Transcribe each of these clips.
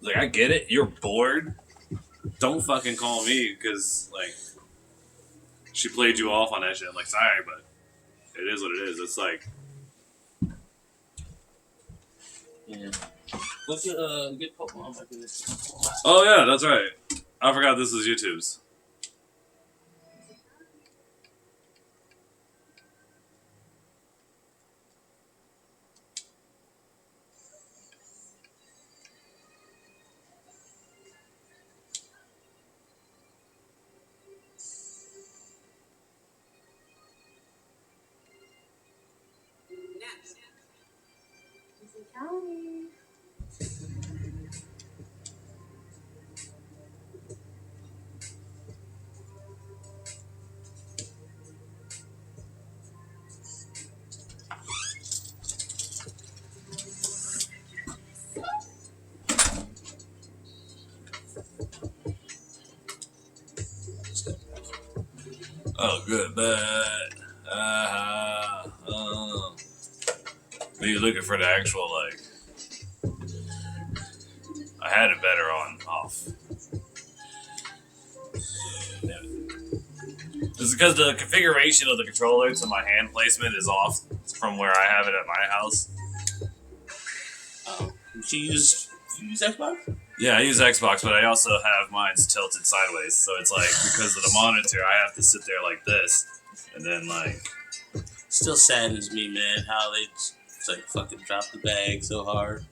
Like, I get it. You're bored. Don't fucking call me because, like, she played you off on that shit. I'm like, sorry, but it is what it is. It's like... Yeah. Let's get Pokemon back in this. Oh, yeah, that's right. I forgot this is YouTube's. Oh, good, bad. Are you looking for the actual, like... I had it better on off. It's because the configuration of the controller to my hand placement is off from where I have it at my house. Oh, you use Xbox? Yeah, I use Xbox, but I also have mine's tilted sideways. So it's like, because of the monitor, I have to sit there like this. And then, like... Still saddens me, man, how they just, like, fucking drop the bag so hard.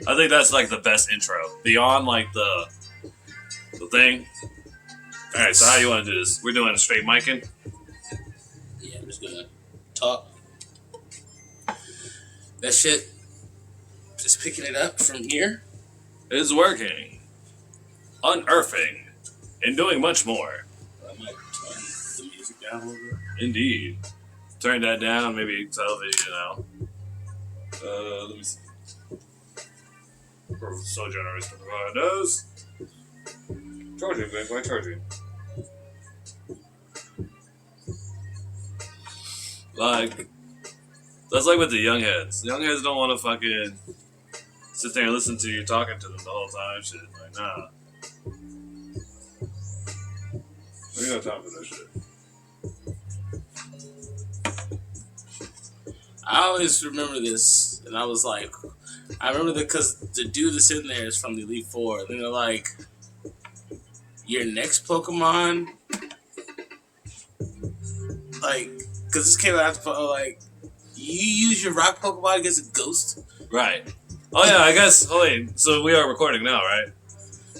I think that's, like, the best intro. Beyond, like, the thing. Alright, so how do you want to do this? We're doing straight micing? Yeah, I'm just gonna talk. That shit, just picking it up from here. Is working. Unearthing. And doing much more. I might turn the music down a little bit. Indeed. Turn that down, maybe television out. Let me see. We're so generous to provide those. Charging, babe. Why charging? Like, that's like with the young heads. The young heads don't want to fucking sit there and listen to you talking to them the whole time. Shit, like, nah. We ain't got time for that shit. I always remember this, and I was like, I remember that because the dude that's in there is from the Elite Four. And they're like, your next Pokemon, like, because this came out after, like, you use your rock Pokemon against a ghost? Right. Oh, yeah, I guess. Oh, wait. So we are recording now, right?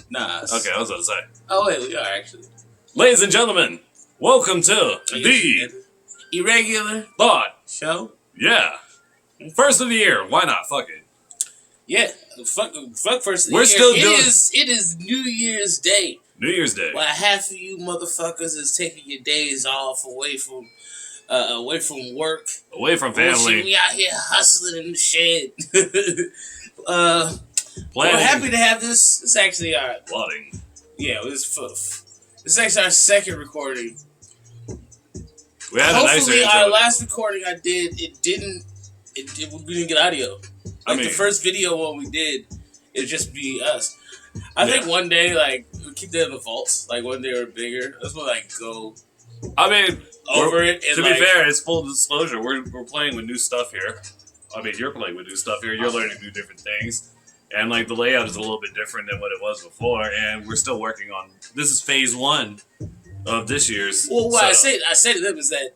Nah. Okay, I was about to say. Oh, wait, we are actually. Ladies and gentlemen, welcome to the Irregular Thought Show. Yeah. First of the year. Why not? Fuck it. Yeah. Fuck first of the We're year. still doing... It is New Year's Day. New Year's Day. Well, half of you motherfuckers is taking your days off away from work. Away from family. We out here hustling in the shed. We're happy to have this. It's actually our... Plotting. Yeah, this is actually our second recording. We had Hopefully, a nicer our last recording I did, we didn't get audio. Like, the first video one we did, it'd just be us. I think one day, like, we'll keep that in the vaults. Like, when they were bigger, let's like go. I mean, over it. And to be fair, it's full disclosure. We're playing with new stuff here. I mean, you're playing with new stuff here. You're learning new different things, and like the layout is a little bit different than what it was before. And we're still working on. This is phase 1 of this year's. Well, what I say to them is that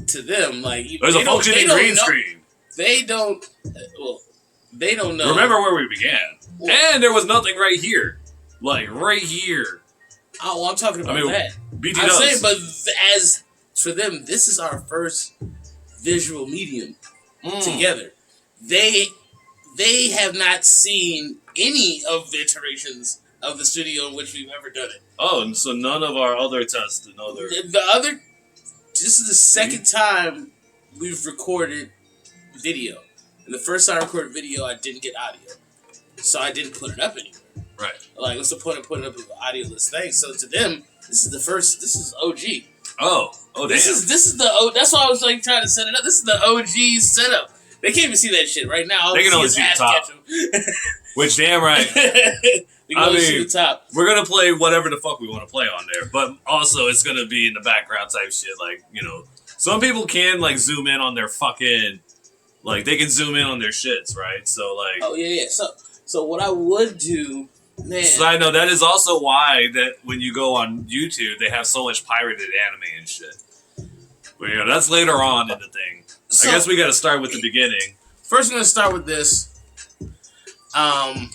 to them, like, there's a functioning green screen. They don't. Well, they don't know. Remember where we began, and there was nothing right here, like right here. Oh, well, I'm talking about that. BT I'm does. saying, but as for them, this is our first visual medium together. They have not seen any of the iterations of the studio in which we've ever done it. Oh, and so none of our other tests and other... This is the second time we've recorded video. And the first time I recorded video, I didn't get audio. So I didn't put it up anywhere. Right. Like, what's the point of putting up an audio-less thing? So to them, this is OG. Oh, This is the that's why I was like trying to set it up. This is the OG setup. They can't even see that shit right now. All They can only see the top. Which, damn right. They can only see the top. We're gonna play whatever the fuck we want to play on there, but also it's gonna be in the background type shit. Like, you know, some people can like zoom in on their fucking, like they can zoom in on their shits, right? So like, oh yeah. So what I would do, man. Side note, that is also why that when you go on YouTube, they have so much pirated anime and shit. But you know, that's later on in the thing. So, I guess we got to start with the beginning. First, we're gonna start with this. Oh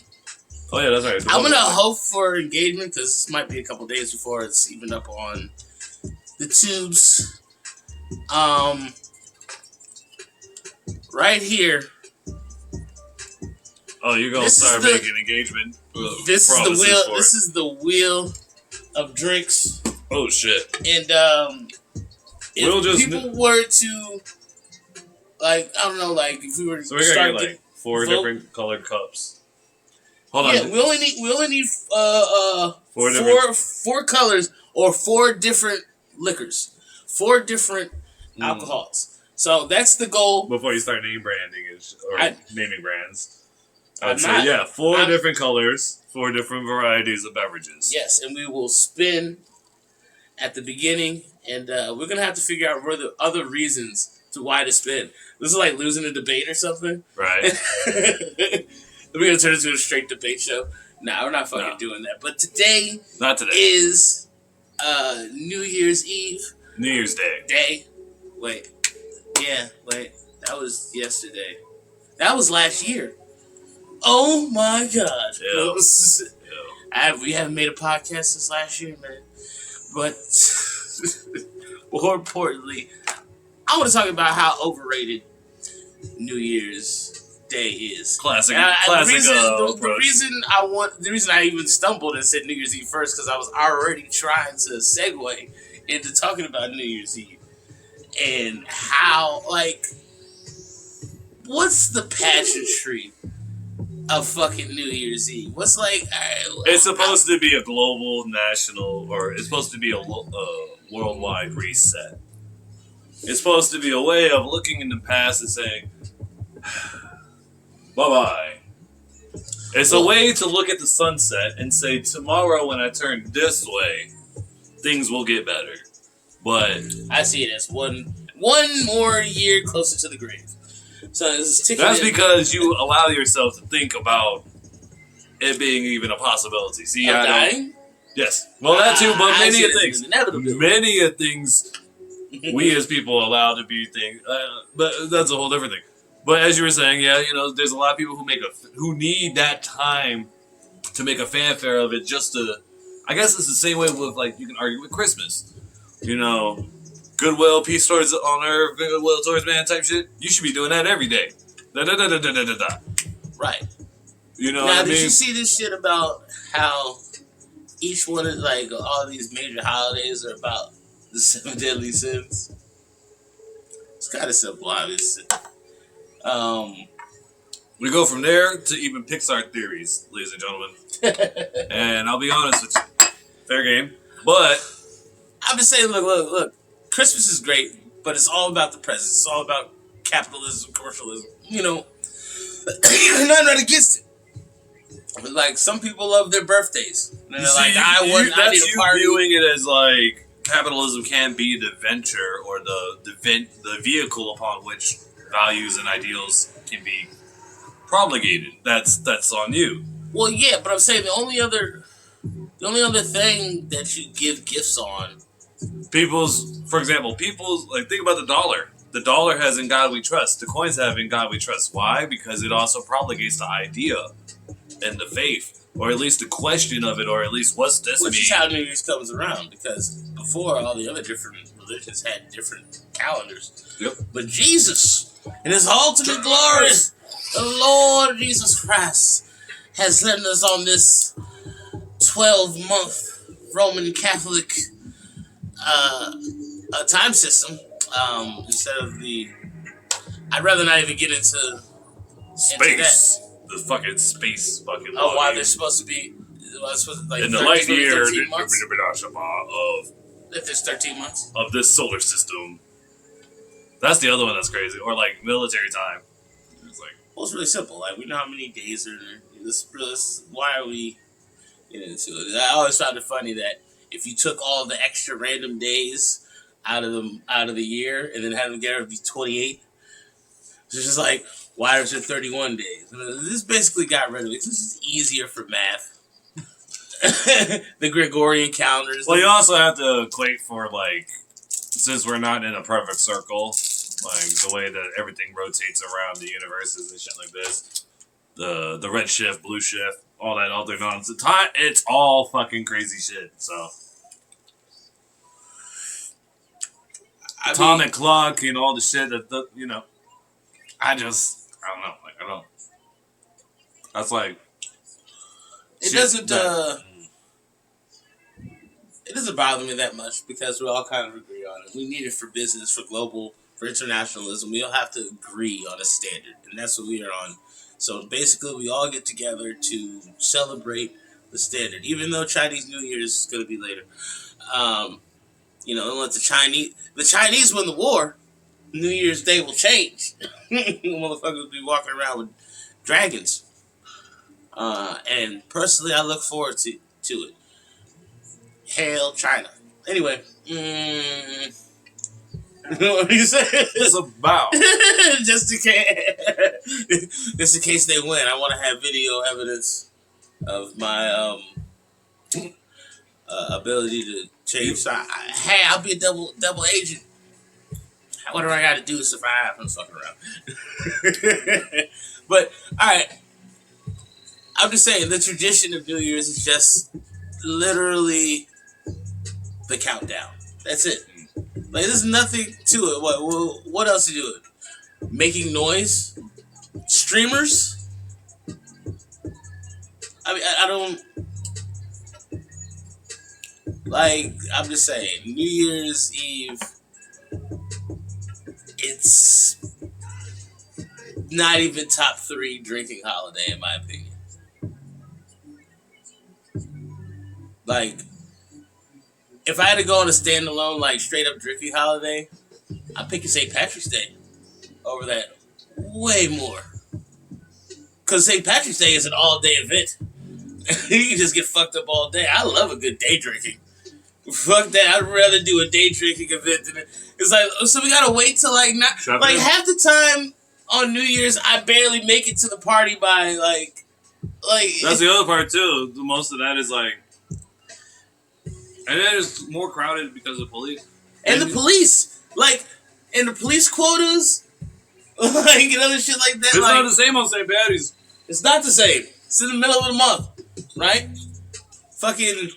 yeah, that's right. I'm gonna hope for engagement because this might be a couple days before it's even up on the tubes. Right here. Oh, you're gonna start making engagement. This is the wheel. This is the wheel of drinks. Oh shit! And if people were to, like, I don't know, like if we were so we're gonna get like 4 different colored cups. Hold on. Yeah, we only need four colors or 4 different liquors, 4 different alcohols. So that's the goal. Before you start naming naming brands, I'd say yeah, 4 different colors, 4 different varieties of beverages. Yes, and we will spin at the beginning, and we're gonna have to figure out the other reasons to why to spin. This is like losing a debate or something, right? We're gonna turn it into a straight debate show. Nah, we're not fucking doing that. But today, is New Year's Eve. New Year's Day. Wait. That was yesterday. That was last year. Oh my god. We haven't made a podcast since last year, man. But more importantly, I want to talk about how overrated New Year's Day is. Classic. The reason I even stumbled and said New Year's Eve first because I was already trying to segue into talking about New Year's Eve and how, like, what's the pageantry of fucking New Year's Eve? What's like? It's supposed to be a global, national, or it's supposed to be a worldwide reset. It's supposed to be a way of looking in the past and saying, bye-bye. It's a way to look at the sunset and say, tomorrow when I turn this way, things will get better. But I see it as one more year closer to the grave. So that's because you allow yourself to think about it being even a possibility. See, dying? Yes. Well, that too, but many of things we as people allow to be things. But that's a whole different thing. But as you were saying, yeah, you know, there's a lot of people who need that time to make a fanfare of it just to. I guess it's the same way with, like, you can argue with Christmas. You know, goodwill, peace towards on earth, goodwill towards man type shit. You should be doing that every day. Right. You know now, what I mean? Did you see this shit about how each one of, like, all these major holidays are about the 7 deadly sins? It's kind of simple, obviously. We go from there to even Pixar theories, ladies and gentlemen. And I'll be honest with you. Fair game. But I'm just saying, look. Christmas is great, but it's all about the presents. It's all about capitalism, commercialism. You know, nothing right against it. But, like, some people love their birthdays. And they're like, I need a party. You viewing it as, like, capitalism can be the venture or the vehicle upon which values and ideals can be promulgated. That's on you. Well, yeah, but I'm saying the only other thing that you give gifts on. For example, like, think about the dollar. The dollar has in God we trust. The coins have in God we trust. Why? Because it also promulgates the idea and the faith, or at least the question of it, or at least what's this mean? Which is how New Year's comes around, because before all the other different religions had different calendars. Yep. But Jesus, in His ultimate glory, the Lord Jesus Christ has led us on this 12-month Roman Catholic time system instead of the. I'd rather not even get into space. The fucking space fucking. Why they're supposed to be? Like, in the light year of If there's 13 months. of this solar system. That's the other one that's crazy. Or like military time. It's like, well, it's really simple. Like we know how many days are there. Why are we getting into it? I always found it funny that if you took all the extra random days out of the year and then had them get every 28, it's just like why is there 31 days? This basically got rid of it. This is easier for math. The Gregorian calendars. well, you also have to equate for like, since we're not in a perfect circle, like the way that everything rotates around the universes and shit like this, the red shift, blue shift, all that other nonsense. It's all fucking crazy shit. So atomic clock and all the shit that I don't know. Like I don't. That's like. It doesn't. It doesn't bother me that much because we all kind of agree on it. We need it for business, for internationalism. We all have to agree on a standard, and that's what we are on. So basically, we all get together to celebrate the standard, even though Chinese New Year is going to be later. Don't let the Chinese win the war. New Year's Day will change. Motherfuckers will be walking around with dragons. And personally, I look forward to it. Hail China. Anyway, what are you saying? It's about just in case they win. I want to have video evidence of my ability to change side. Hey, I'll be a double agent. Whatever I got to do to survive. I'm fucking around. But all right, I'm just saying the tradition of New Year's is just literally the countdown. That's it. Like there's nothing to it. What else you do? Making noise, streamers. I mean, I don't like. I'm just saying, New Year's Eve. It's not even top 3 drinking holiday in my opinion. Like, if I had to go on a standalone, like, straight up drinking holiday, I'd pick St. Patrick's Day over that way more. Because St. Patrick's Day is an all-day event. You can just get fucked up all day. I love a good day drinking. Fuck that. I'd rather do a day drinking event than it's like, so we gotta wait till like not like half the time on New Year's I barely make it to the party by like that's the other part too. Most of that is like, and then it's more crowded because of police and the police and the police quotas like and other shit like that. It's not the same on St. Patty's. It's not the same. It's in the middle of the month, right? Fucking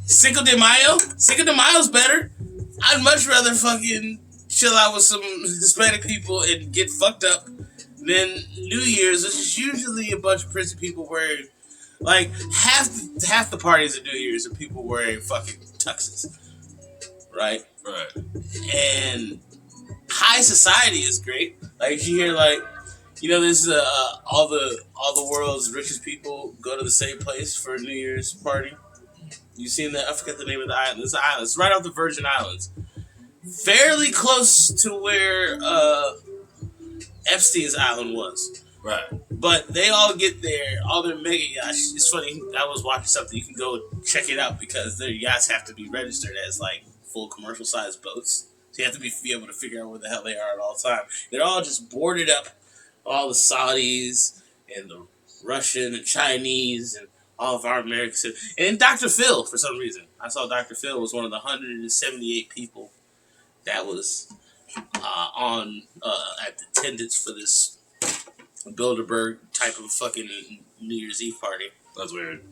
Cinco de Mayo. Cinco de Mayo's better. I'd much rather fucking chill out with some Hispanic people and get fucked up than New Year's, which is usually a bunch of prissy people wearing, like, half the parties at New Year's are people wearing fucking tuxes, right? Right. And high society is great. Like, you hear, like, this all the world's richest people go to the same place for a New Year's party. You seen that? I forget the name of the island. It's an island. It's right off the Virgin Islands. Fairly close to where Epstein's island was. Right. But they all get there, all their mega yachts. It's funny, I was watching something, you can go check it out because their yachts have to be registered as like full commercial sized boats. So you have to be able to figure out where the hell they are at all time. They're all just boarded up, all the Saudis and the Russian and Chinese and all of our Americans. And Dr. Phil, for some reason. I saw Dr. Phil was one of the 178 people that was on at attendance for this Bilderberg type of fucking New Year's Eve party. That's weird.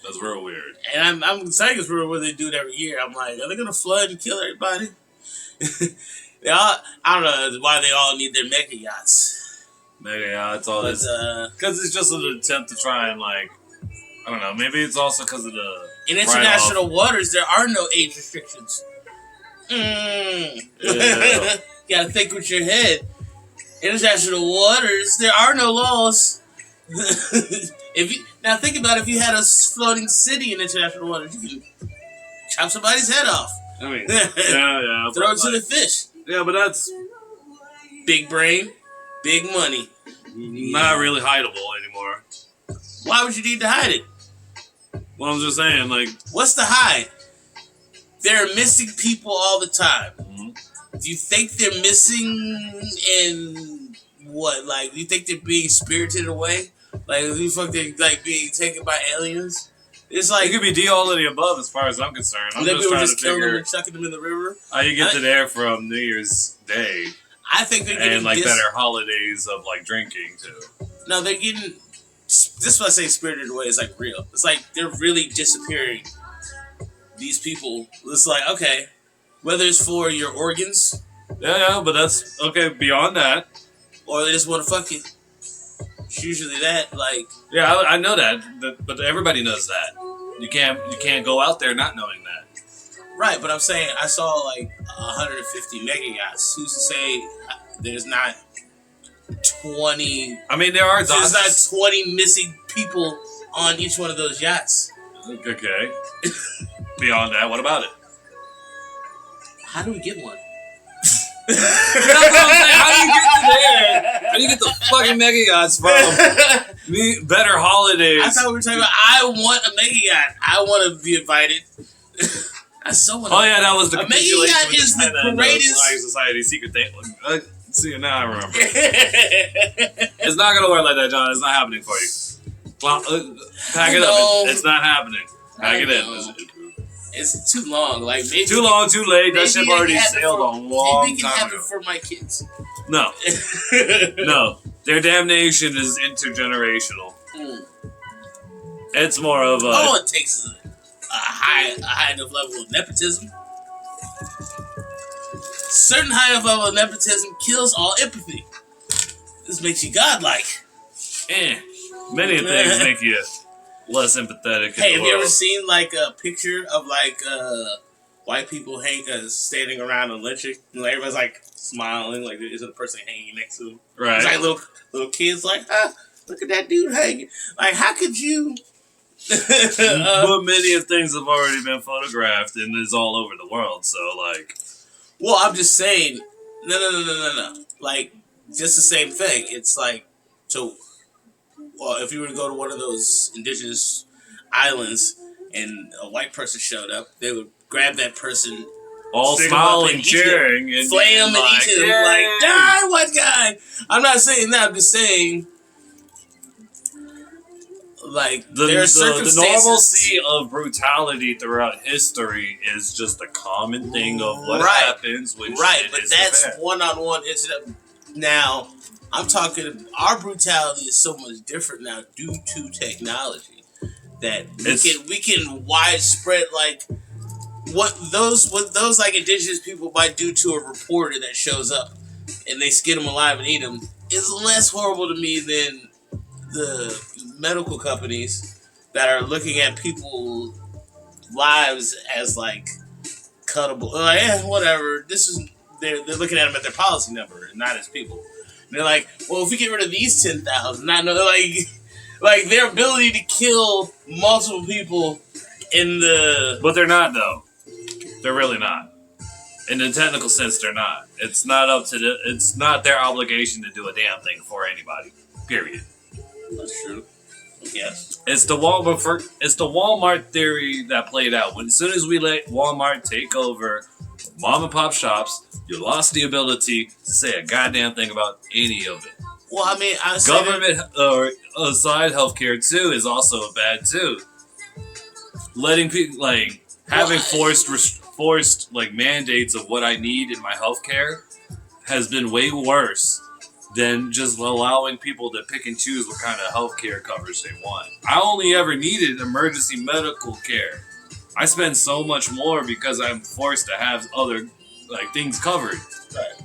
That's real weird. And I'm saying it's real where they do it every year. I'm like, are they gonna flood and kill everybody? I don't know why they all need their mega yachts. Mega yachts, all this. Because it's just an attempt to try and like, I don't know. Maybe it's also because of the in international waters there are no age restrictions. Yeah. You gotta think with your head. International waters, there are no laws. Now think about if you had a floating city in international waters, you can chop somebody's head off. I mean, yeah. Throw it to the fish. Yeah, but that's Big brain, big money. not really hideable anymore. Why would you need to hide it? Well, I'm just saying, like, What's the hide? There are missing people all the time. mm-hmm. Do you think they're missing in what? Like, do you think they're being spirited away? Like, do you think they're like being taken by aliens? It's like It could be all of the above as far as I'm concerned. I'm just trying to killing them figure and chucking them in the river. how you get to there from New Year's Day I think they're getting and like better holidays of like drinking too. No, they're getting. This is what I say spirited away is like real. It's like they're really disappearing. These people. It's like, okay, whether it's for your organs Yeah, but that's okay. Beyond that, or they just want to fuck you. It's usually that. Like, yeah, I know that, but everybody knows that. You can't go out there not knowing that. right, but I'm saying I saw like 150 mega yachts. Who's to say there's not 20? I mean, there are There's not 20 missing people on each one of those yachts. Okay. Beyond that, what about it? How do we get one? That's what I'm saying. How do you get to there? How do you get the fucking mega yachts from? Better holidays. I thought we were talking about. I want a mega yacht. I want to be invited. I so want. Oh yeah, that was the a mega yacht is the greatest. Life Society secret thing. See, now I remember. It's not gonna work like that, John. It's not happening for you. Well, pack it up. It's not happening. Pack it in. It's too long. Like maybe too long, too late. That ship already sailed a long maybe it can time happen ago. for my kids. No, no. Their damnation is intergenerational. It's more of a. All it takes is a high enough level of nepotism. Certain high enough level of nepotism kills all empathy. This makes you godlike. Many things make you less empathetic. Hey, have you ever seen like a picture of like white people standing around and lynching? And like, everybody's like smiling, like there's a person hanging next to them. Right. It's like little kids, like, look at that dude hanging. Like, how could you? But many of things have already been photographed and is all over the world. So like, well, I'm just saying, no. Like, just the same thing. It's like, so. Well, if you were to go to one of those indigenous islands and a white person showed up, they would grab that person, all smiling, cheering, and flay him and eat him. Like, die, white guy. I'm not saying that. I'm just saying, like, there are circumstances. The normalcy of brutality throughout history is just a common thing of what happens. But that's one-on-one incident. Now, I'm talking. Our brutality is so much different now due to technology that we can widespread like what those like indigenous people might do to a reporter that shows up and they skin them alive and eat them is less horrible to me than the medical companies that are looking at people's lives as like cuttable. Like, whatever. They're looking at them at their policy number and not as people. They're like, well, if we get rid of these 10,000, like their ability to kill multiple people in the. But they're not though. They're really not. In the technical sense, they're not. It's not up to it's not their obligation to do a damn thing for anybody. Period. That's true. Yes. It's the Walmart theory that played out. As soon as we let Walmart take over mom and pop shops, you lost the ability to say a goddamn thing about any of it. Well, I mean, government or aside healthcare too is also bad too. Letting people like having forced like mandates of what I need in my healthcare has been way worse than just allowing people to pick and choose what kind of healthcare coverage they want. I only ever needed emergency medical care. I spend so much more because I'm forced to have other like things covered. Right.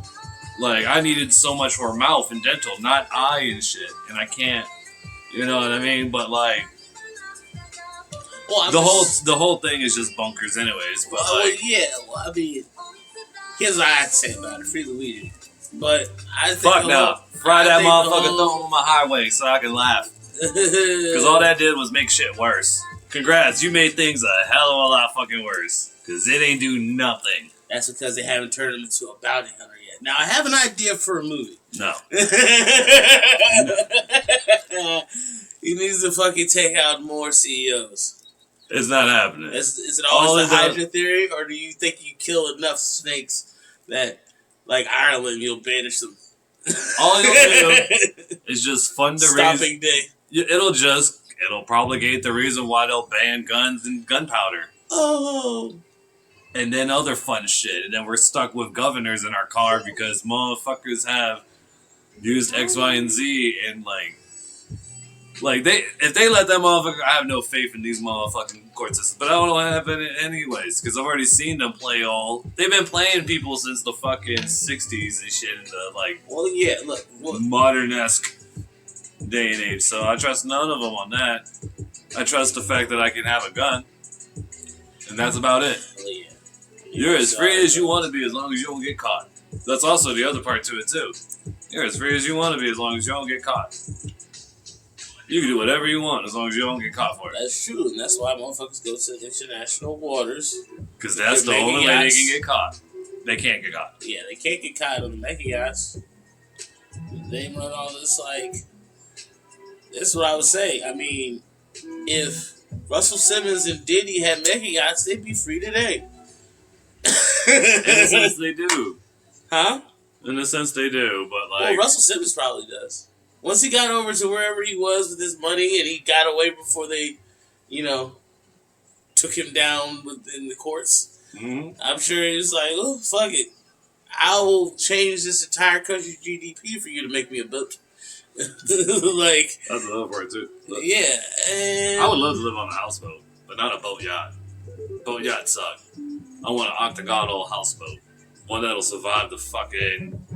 Like I needed so much for mouth and dental, not eye and shit, and I can't. You know what I mean? But like, well, the whole thing is just bunkers, anyways. But I mean, here's what I have to say about it: free Luigi. But I think fuck no, fry that motherfucker, throw him on my highway so I can laugh. Because all that did was make shit worse. Congrats, you made things a hell of a lot fucking worse. Because it ain't do nothing. That's because they haven't turned him into a bounty hunter yet. Now, I have an idea for a movie. No. He needs to fucking take out more CEOs. It's not happening. Is it always the Hydra theory, or do you think you kill enough snakes that, like Ireland, you'll banish them? All you'll do is just fund the Stopping day. It'll propagate the reason why they'll ban guns and gunpowder. Oh. And then other fun shit. And then we're stuck with governors in our car because motherfuckers have used X, Y, and Z and if they let that motherfucker, I have no faith in these motherfucking court systems. But I don't want to happen anyways, because I've already seen them play they've been playing people since the fucking 60s and shit in the, well, yeah, look. modern-esque day and age. So I trust none of them on that. I trust the fact that I can have a gun. And that's about it. Well, yeah. You're as free as you want to be as long as you don't get caught. That's also the other part to it, too. You're as free as you want to be as long as you don't get caught. You can do whatever you want as long as you don't get caught for it. That's true, and that's why motherfuckers go to international waters. Because that's the only way they can get caught. They can't get caught. Yeah, they can't get caught on the mega yachts. They run all this, this is what I would say. I mean, if Russell Simmons and Diddy had mega yachts, they'd be free today. In a sense, they do. Huh? In a sense, they do, but Well, Russell Simmons probably does. Once he got over to wherever he was with his money and he got away before they, took him down in the courts, I'm sure he was like, oh, fuck it. I will change this entire country's GDP for you to make me a boat. that's another part, too. Look, yeah. And I would love to live on a houseboat, but not a boat yacht. Boat yacht suck. I want an octagonal houseboat. One that'll survive the fucking...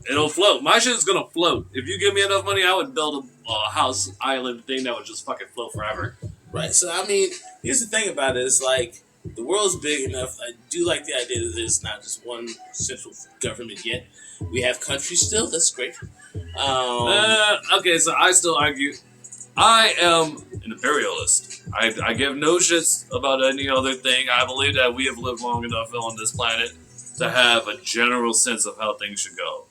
It'll float. My shit's gonna float. If you give me enough money, I would build a house island thing that would just fucking float forever. Right. So, I mean, here's the thing about it. It's the world's big enough. I do like the idea that there's not just one central government yet. We have countries still. That's great. Okay, so I still argue. I am an imperialist. I give no shits about any other thing. I believe that we have lived long enough on this planet to have a general sense of how things should go.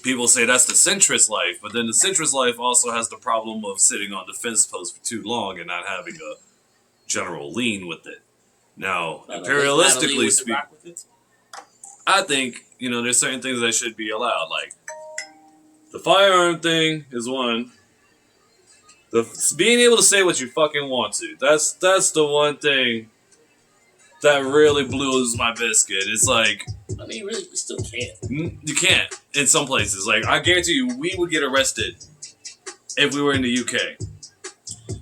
People say that's the centrist life, but then the centrist life also has the problem of sitting on defense posts for too long and not having a general lean with it. Now, imperialistically speaking, I think, there's certain things that should be allowed. Like, the firearm thing is one. Being able to say what you fucking want to. That's the one thing that really blows my biscuit. It's like... I mean, really, we still can't. You can't in some places. Like, I guarantee you, we would get arrested if we were in the UK.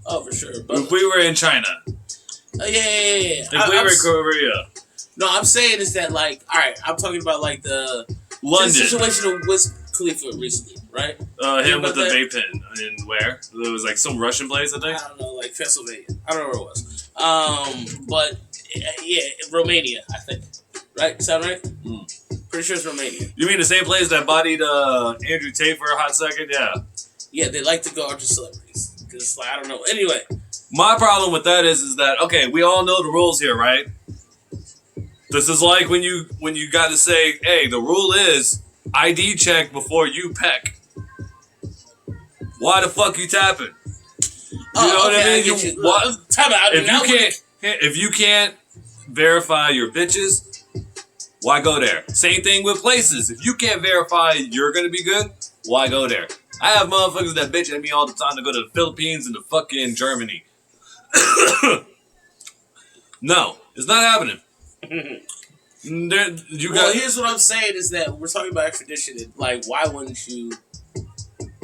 Oh, for sure. But if we were in China. Oh, yeah. If we were in Korea. No, I'm saying is that, alright, I'm talking about, the London. situation of Wiz Khalifa recently, right? Him with the vape pen. And where? It was, some Russian place, I think? I don't know, Pennsylvania. I don't know where it was. But, yeah, Romania, I think. Right? Sound right? Pretty sure it's Romania. You mean the same place that bodied Andrew Tate for a hot second? Yeah. Yeah, they like to go after celebrities. Because, I don't know. Anyway. My problem with that is that, okay, we all know the rules here, right? This is like when you got to say, hey, the rule is ID check before you peck. Why the fuck you tapping? You know what I mean? Time out. If you can't verify your bitches, why go there? Same thing with places. If you can't verify you're gonna be good, why go there? I have motherfuckers that bitch at me all the time to go to the Philippines and to fucking Germany. No, it's not happening. Here's what I'm saying is that we're talking about extradition. And, why wouldn't you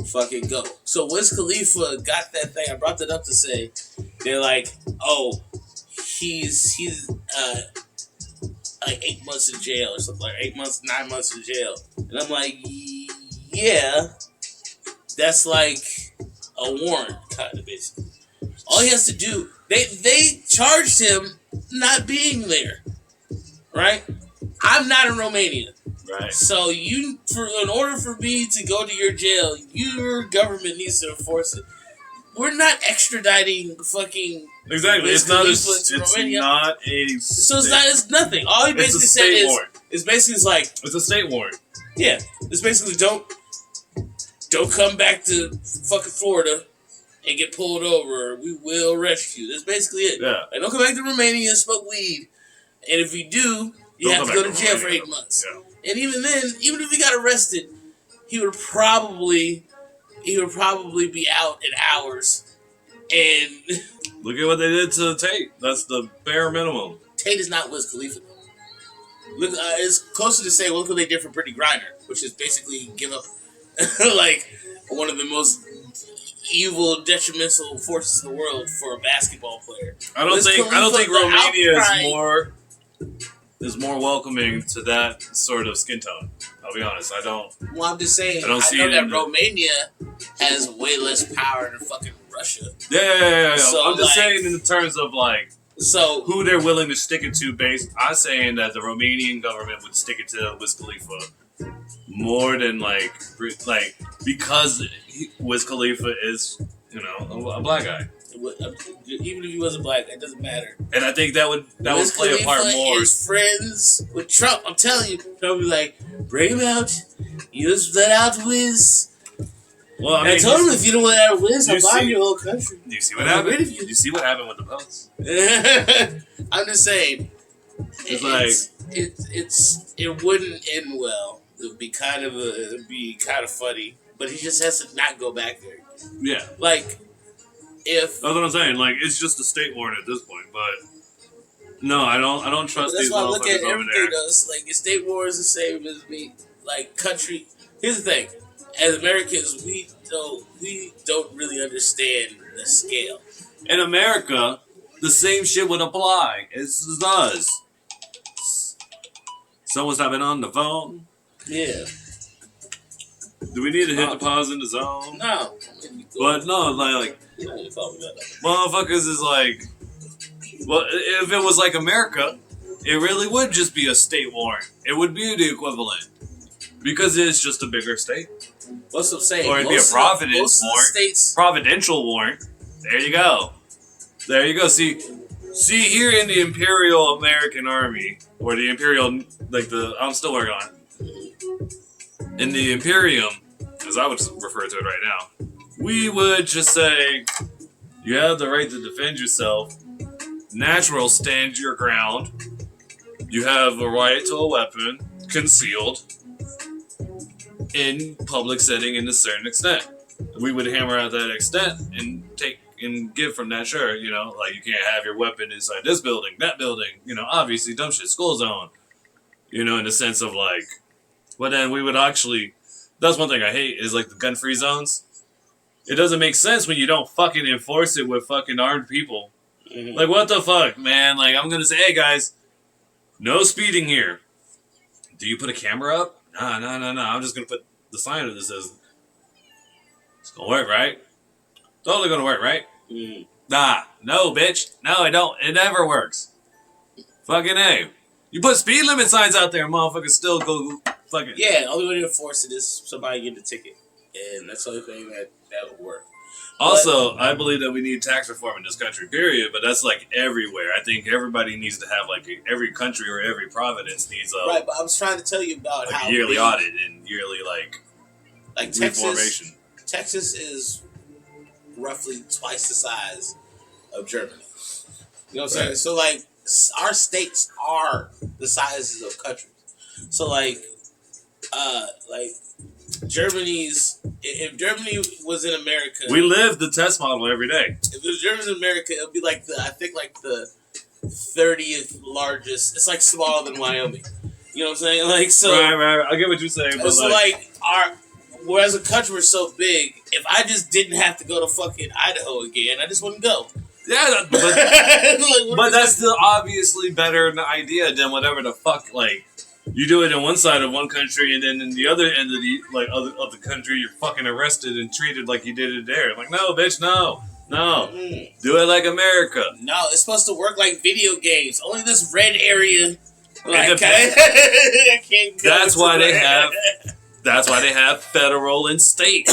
fucking go? So Wiz Khalifa got that thing. I brought that up to say they're like, oh, he's 8 months in jail or something, 8 months, 9 months in jail, and I'm like, yeah, that's like a warrant, kind of basically. All he has to do, they charged him not being there, right? I'm not in Romania. Right. So in order for me to go to your jail, your government needs to enforce it. we're not extraditing fucking. Exactly. Wiz It's not a. Khalifa to It's Romania. not a. So it's not. It's nothing. All he basically said is basically it's like it's a state warrant. yeah. It's basically don't come back to fucking Florida and get pulled over. We will arrest you. That's basically it. Yeah. Like, don't come back to Romania and smoke weed. And if you do, you have to go to jail for 8 months. Yeah. And even then, even if he got arrested, he would probably be out in hours. And look at what they did to Tate. That's the bare minimum. Tate is not Wiz Khalifa. Look, it's closer to say, well, look what they did for Brittany Griner, which is basically give up like one of the most evil, detrimental forces in the world for a basketball player. I don't think Romania is more welcoming to that sort of skin tone. I'll be honest. I don't. Well, I'm just saying. I know that Romania has way less power than fucking Russia. Yeah. So, I'm just saying in the terms of like. So who they're willing to stick it to I'm saying that the Romanian government would stick it to Wiz Khalifa more than because Wiz Khalifa is, a black guy. Even if he wasn't black, it doesn't matter. And I think that would play a part more. Is friends with Trump. I'm telling you, Trump would be like, bring him out. You just let out Wiz. Well, I told him if you don't let out Wiz, I'll bomb your whole country. Do you see what happened? You see what happened with the votes? I'm just saying. It wouldn't end well. It would be kind of funny, but he just has to not go back there. Yeah. If that's what I'm saying. It's just a state warrant at this point, but no, I don't trust these motherfuckers over there. That's why I look at everything else. Your state war is the same as me. Country. Here's the thing: as Americans, we don't really understand the scale. In America, the same shit would apply. It does. Someone's not been on the phone. Yeah. Do we need to hit the pause in the zone? No. But no, motherfuckers is well, if it was like America, it really would just be a state warrant. It would be the equivalent. Because it's just a bigger state. What's I'm saying? Or it'd be a providential warrant. Providential warrant. There you go. There you go. See here in the Imperial American Army, or the Imperial, I'm still working on it. In the Imperium, as I would refer to it right now, we would just say, you have the right to defend yourself. Natural, stand your ground. You have a right to a weapon, concealed, in public setting in a certain extent. We would hammer out that extent and take and give from that, sure, you can't have your weapon inside this building, that building, obviously dumb shit, school zone, in the sense of but then we would actually, that's one thing I hate is the gun-free zones. It doesn't make sense when you don't fucking enforce it with fucking armed people. Mm-hmm. What the fuck, man? I'm gonna say, hey guys, no speeding here. Do you put a camera up? No. I'm just gonna put the sign that says it's gonna work, right? Totally gonna work, right? Mm. Nah, no, bitch. No, it don't. It never works. Fucking A. You put speed limit signs out there, motherfuckers still go fucking. Yeah, the only way to enforce it is somebody get the ticket, and that's the only thing that would work. Also, I believe that we need tax reform in this country, period. But that's everywhere. I think everybody needs to have every country or every province needs a right. But I was trying to tell you about how yearly audit and yearly reformation. Texas is roughly twice the size of Germany. You know what I'm saying? So our states are the sizes of countries. So if Germany was in America, we live the test model every day. If it was Germany in America, it would be the 30th largest. It's smaller than Wyoming. You know what I'm saying? Right. I get what you're saying, but whereas a country was so big, if I just didn't have to go to fucking Idaho again, I just wouldn't go. Yeah, but that's still obviously better idea than whatever the fuck you do it in one side of one country, and then in the other end of the of the country, you're fucking arrested and treated like you did it there. No, bitch, no. Mm-hmm. Do it like America. No, it's supposed to work like video games. Only this red area. I can't go. That's why they have federal and state.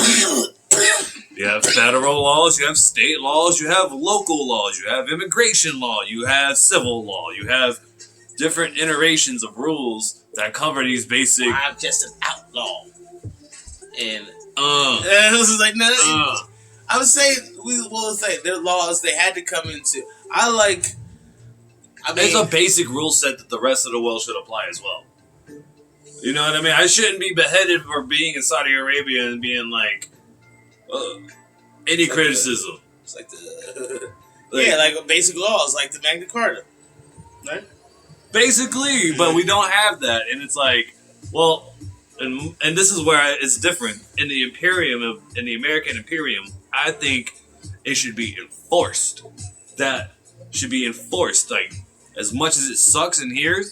You have federal laws, you have state laws, you have local laws, you have immigration law, you have civil law, you have different iterations of rules that cover these basic. I'm just an outlaw. And this is like, no. I would say, we will say, their laws, they had to come into. It's a basic rule set that the rest of the world should apply as well. You know what I mean? I shouldn't be beheaded for being in Saudi Arabia and being like, any criticism. It's like the. Like basic laws, like the Magna Carta. Right? Basically, but we don't have that. And it's like, well, and this is where it's different. In the American Imperium, I think it should be enforced. That should be enforced. Like, as much as it sucks in here,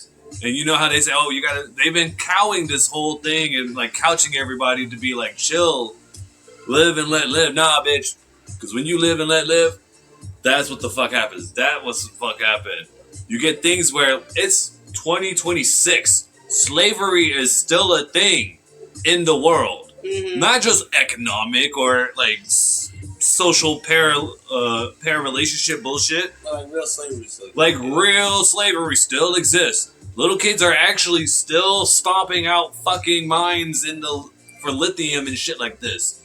and you know how they say, oh, they've been cowing this whole thing and like couching everybody to be like, chill, live and let live. Nah, bitch. Because when you live and let live, that's what the fuck happens. That was the fuck happened. You get things where it's 2026. Slavery is still a thing in the world. Mm-hmm. Not just economic or like social pair relationship bullshit. Like real slavery. Like real slavery still exists. Little kids are actually still stomping out fucking mines for lithium and shit like this.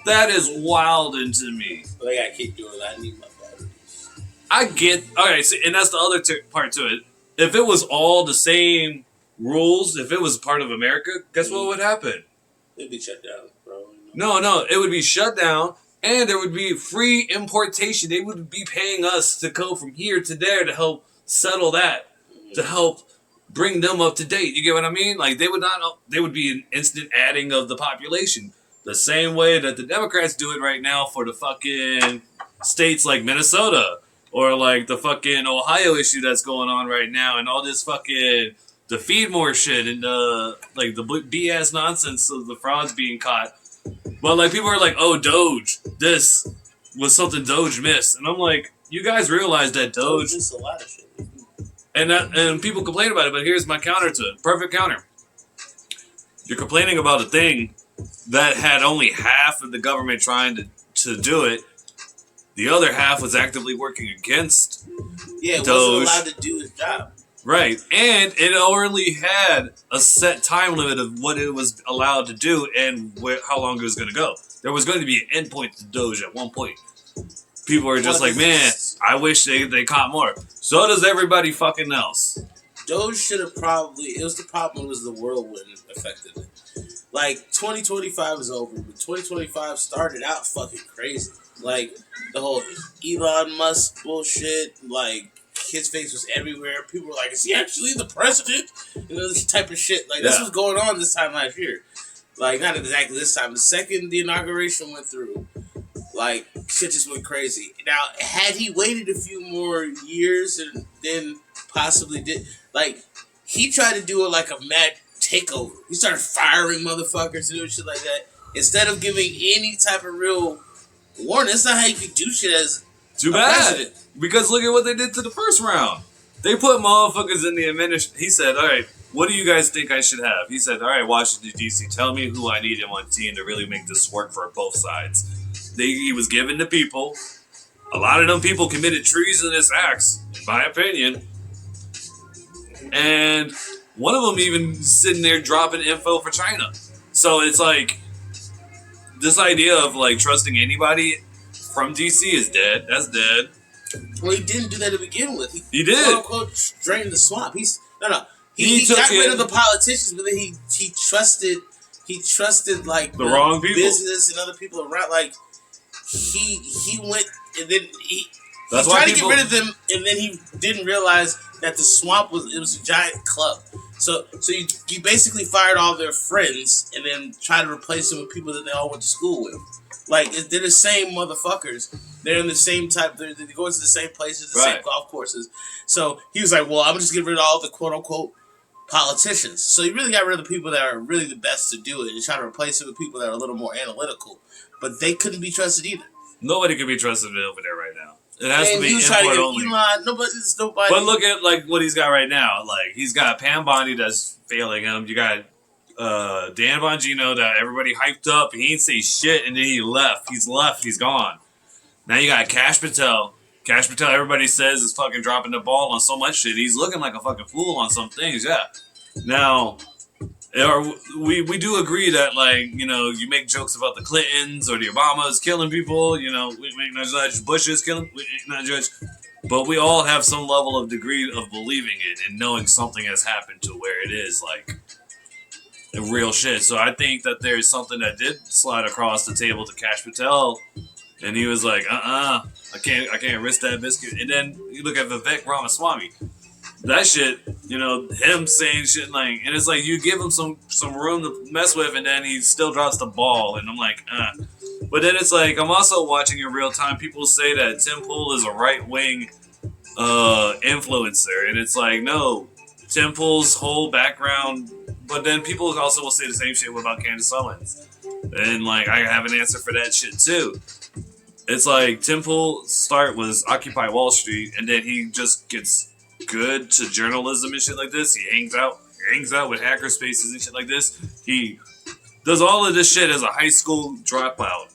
That is wild into me. But I gotta keep doing that. I need my batteries. I get. Okay, so, and that's the other part to it. If it was all the same rules, if it was part of America, guess what would happen? It'd be shut down, bro. No, it would be shut down, and there would be free importation. They would be paying us to go from here to there to help settle that, to help bring them up to date. You get what I mean? Like they would be an instant adding of the population. The same way that the Democrats do it right now for the fucking states like Minnesota or like the fucking Ohio issue that's going on right now and all this fucking the feed more shit and like the BS nonsense of the frauds being caught. But like people are like, oh, Doge, this was something Doge missed. And I'm like, you guys realize that Doge missed a lot of shit. And people complain about it, but here's my counter to it. Perfect counter. You're complaining about a thing that had only half of the government trying to do it. The other half was actively working against it Doge. wasn't allowed to do his job. Right. And it only had a set time limit of what it was allowed to do and how long it was going to go. There was going to be an endpoint to Doge at one point. People were just like, man, I wish they caught more. So does everybody fucking else. Doge should have the problem was the whirlwind affected it. Like, 2025 is over, but 2025 started out fucking crazy. Like, the whole Elon Musk bullshit, like, his face was everywhere. People were like, is he actually the president? You know, this type of shit. Like, this was going on this time last year. Like, not exactly this time. The second the inauguration went through, like, shit just went crazy. Now, had he waited a few more years and then possibly did, like, he tried to do it like a mad takeover. He started firing motherfuckers and doing shit like that. Instead of giving any type of real warning. That's not how you can do shit as too bad. President. Because look at what they did to the first round. They put motherfuckers in the administration. He said, all right, what do you guys think I should have? He said, all right, Washington, D.C., tell me who I need in one team to really make this work for both sides. He was given to people. A lot of them people committed treasonous acts, in my opinion. And one of them even sitting there dropping info for China. So it's like, this idea of like trusting anybody from DC is dead. That's dead. Well, he didn't do that to begin with. He did. Quote unquote drained the swamp. He got rid of the politicians, but then he trusted like the wrong people, business and other people around. Like he went and then he tried to get rid of them, and then he didn't realize that the swamp was a giant club. So you basically fired all their friends and then tried to replace them with people that they all went to school with. Like, they're the same motherfuckers. They're in the same type. They're going to the same places, the same golf courses. So he was like, well, I'm just getting rid of all the quote-unquote politicians. So he really got rid of the people that are really the best to do it and try to replace it with people that are a little more analytical. But they couldn't be trusted either. Nobody can be trusted over there right now. It has to be import only. Nobody. But look at like what he's got right now. Like, he's got Pam Bondi that's failing him. You got Dan Bongino that everybody hyped up. He ain't say shit, and then he left. He's left. He's gone. Now you got Cash Patel. Cash Patel, everybody says, is fucking dropping the ball on so much shit. He's looking like a fucking fool on some things, yeah. Now, we do agree that, like, you know, you make jokes about the Clintons or the Obamas killing people, you know, we make not judge Bush's killing, we not judge, but we all have some level of degree of believing it and knowing something has happened to where it is, like, real shit. So I think that there's something that did slide across the table to Cash Patel, and he was like, I can't risk that biscuit. And then you look at Vivek Ramaswamy. That shit, you know, him saying shit like, and it's like you give him some room to mess with, and then he still drops the ball, and I'm like, But then it's like I'm also watching in real time. People say that Tim Pool is a right wing influencer, and it's like, no, Tim Pool's whole background. But then people also will say the same shit about Candace Owens, and like I have an answer for that shit too. It's like Tim Pool's start was Occupy Wall Street, and then he just gets good to journalism and shit like this. He hangs out with hacker spaces and shit like this. He does all of this shit as a high school dropout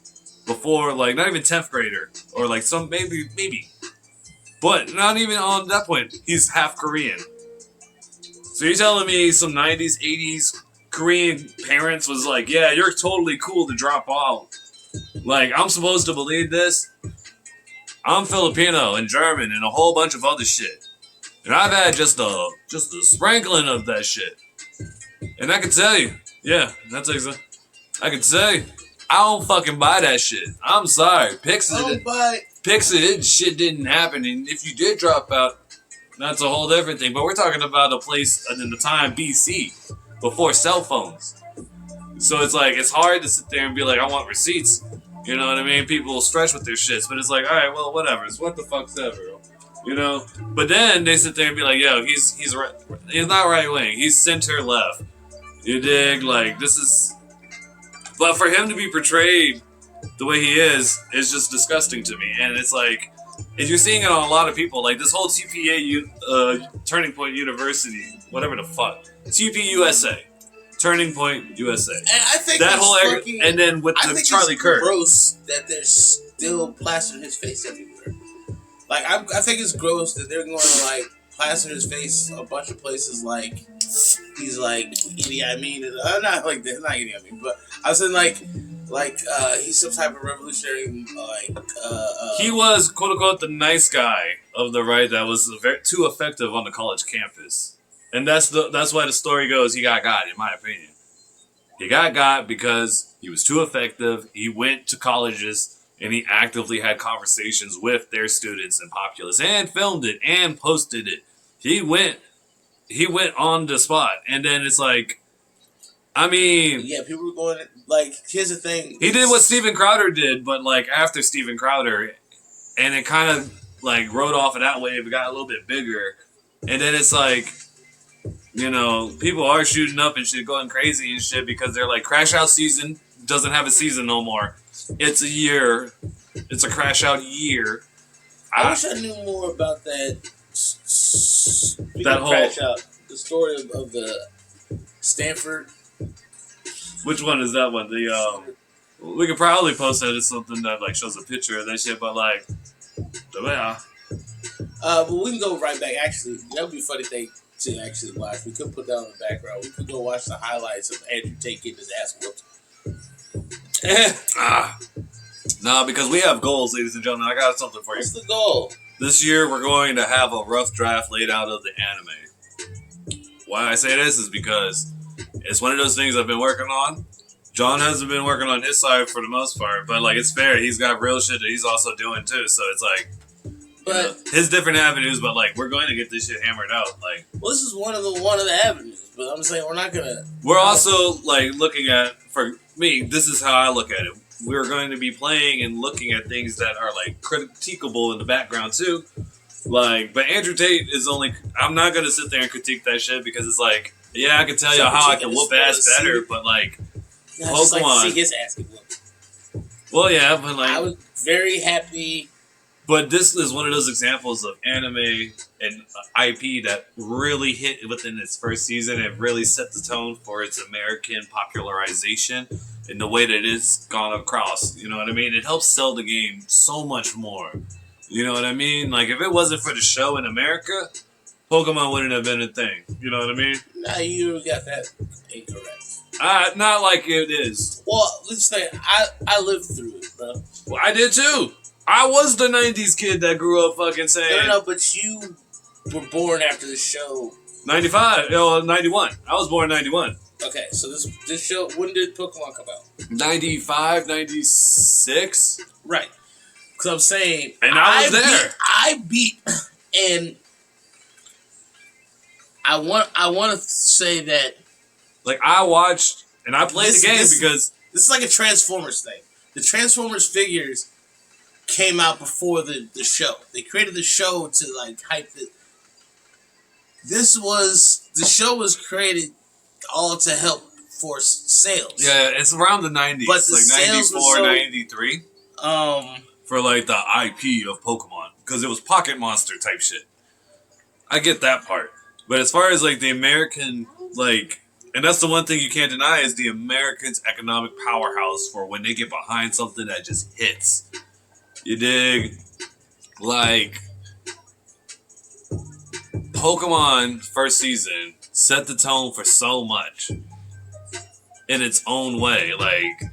before, like, not even 10th grader or like some maybe, but not even on that point. He's half Korean. So you're telling me some 90s, 80s Korean parents was like, yeah, you're totally cool to drop out. Like, I'm supposed to believe this? I'm Filipino and German and a whole bunch of other shit. And I've had just a sprinkling of that shit. And I can tell you, yeah, that's exactly. I can tell you, I don't fucking buy that shit. I'm sorry. Pixie shit didn't happen. And if you did drop out, that's a whole different thing. But we're talking about a place in the time BC, before cell phones. So it's like, it's hard to sit there and be like, I want receipts. You know what I mean? People will stretch with their shits. But it's like, all right, well, whatever. It's what the fuck's ever. You know? But then they sit there and be like, yo, he's not right wing. He's center left. You dig? Like, this is... But for him to be portrayed the way he is just disgusting to me. And it's like, and you're seeing it on a lot of people. Like, this whole TPA, Turning Point University, whatever the fuck. TPUSA. Turning Point USA. And I think that whole fucking, and then with the Charlie Kirk. Gross that they're still plastering his face everywhere. Like, I think it's gross that they're going to, like, plaster his face a bunch of places like he's like Idi Amin. Not like that, not Idi Amin, but I was saying like he's some type of revolutionary. He was quote unquote the nice guy of the right that was too effective on the college campus, and that's why the story goes. He got in my opinion. He got because he was too effective. He went to colleges. And he actively had conversations with their students and populace and filmed it and posted it. He went on the spot. And then it's like, I mean... Yeah, people were going... Like, here's the thing. He did what Steven Crowder did, but, like, after Steven Crowder. And it kind of, like, rode off of that wave. It got a little bit bigger. And then it's like, you know, people are shooting up and shit, going crazy and shit because they're like, Crash Out season doesn't have a season no more. It's a year. It's a crash out year. I wish I knew more about that. That whole crash out. The story of the Stanford. Which one is that one? The we could probably post that as something that like shows a picture of that shit. But like, yeah. But we can go right back. Actually, that would be a funny thing to actually watch. We could put that on the background. We could go watch the highlights of Andrew Tate getting his ass whooped. Nah, because we have goals, ladies and gentlemen. I got something for you. What's the goal? This year, we're going to have a rough draft laid out of the anime. Why I say this is because it's one of those things I've been working on. John hasn't been working on his side for the most part, but like it's fair. He's got real shit that he's also doing too. So it's like, but his different avenues. But like, we're going to get this shit hammered out. Like, well, this is one of the avenues. But I'm saying we're not gonna. We're also like looking at for. Me, this is how I look at it. We're going to be playing and looking at things that are like critiquable in the background too. Like, but Andrew Tate is only. I'm not going to sit there and critique that shit because it's like, yeah, I can tell you how I can whoop ass better, but like, Pokemon. Like to see his ass get whooped. Well, yeah, but like, I was very happy. But this is one of those examples of anime an IP that really hit within its first season and really set the tone for its American popularization in the way that it's gone across. You know what I mean? It helps sell the game so much more. You know what I mean? Like, if it wasn't for the show in America, Pokemon wouldn't have been a thing. You know what I mean? Nah, you got that incorrect. Not like it is. Well, let's say I lived through it, bro. Well, I did too. I was the 90s kid that grew up fucking saying... No, but you were born after the show. 95. 91. I was born in 91. Okay, so this show, when did Pokemon come out? 95, 96? Right. Because I'm saying... And I was there. I beat... And I want to say that... Like, I watched... And I played the game because... This is like a Transformers thing. The Transformers figures came out before the show. They created the show to, like, hype it. The show was created all to help force sales. Yeah, it's around the 90s. But the like, sales 94, 93. For, like, the IP of Pokemon. Because it was Pocket Monster type shit. I get that part. But as far as, like, the American, like... And that's the one thing you can't deny is the Americans' economic powerhouse for when they get behind something that just hits. You dig? Like, Pokemon first season set the tone for so much in its own way. Like,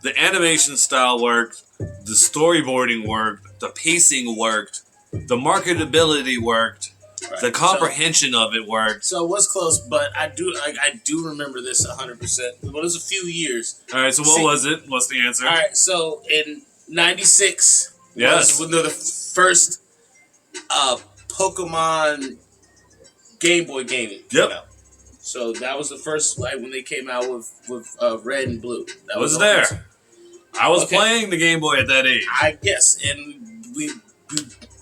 the animation style worked, the storyboarding worked, the pacing worked, the marketability worked. Right. The comprehension of it worked. So it was close, but I do remember this 100%. Well, it was a few years. All right, so what was it? What's the answer? All right, so in 96 yes. was the first Pokemon Game Boy game came out. So that was the first, like, when they came out with Red and Blue. That was there. I was playing the Game Boy at that age. I guess, and we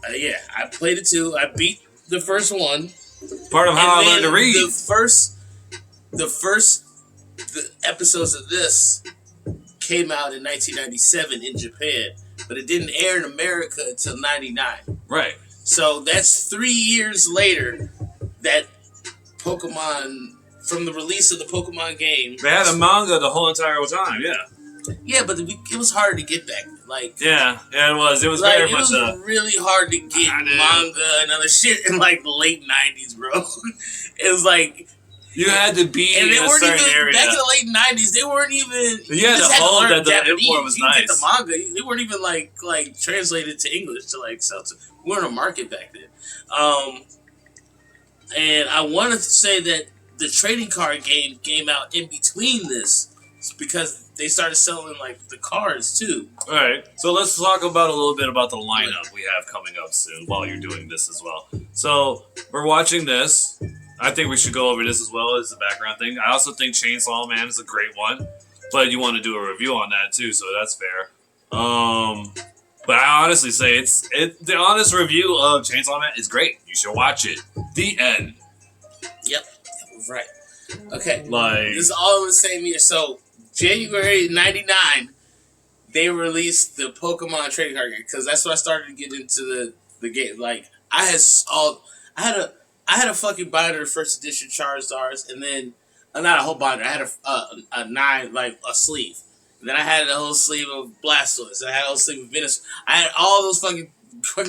I played it too. I beat the first one. Part of how I learned to read. The episodes of this came out in 1997 in Japan, but it didn't air in America until 99. Right. So that's 3 years later that Pokemon, from the release of the Pokemon game. They had a manga the whole entire time, yeah. Yeah, but it was hard to get back. Like, yeah, it was. It was like, very much. It was really hard to get manga and other shit in like the late 90s, bro. It was like you had to be in a certain area. Back in the late 90s, they weren't even. You had to hold that the import was nice. Get the manga. They weren't even like translated to English to like sell to. We weren't a market back then. And I wanted to say that the trading card game came out in between this because they started selling like the cards too. All right, so let's talk about a little bit about the lineup we have coming up soon while you're doing this as well. So we're watching this. I think we should go over this as well as the background thing. I also think Chainsaw Man is a great one, but you want to do a review on that too, so that's fair. But I honestly say the honest review of Chainsaw Man is great. You should watch it. The end. Yep. Right. Okay. Like, this is all in the same year. So January '99, they released the Pokemon trading card game because that's when I started to get into the game. Like I had a fucking binder of first edition Charizards, and then not a whole binder. I had a 9 like a sleeve. And then I had a whole sleeve of Blastoise. And I had a whole sleeve of Venus. I had all those fucking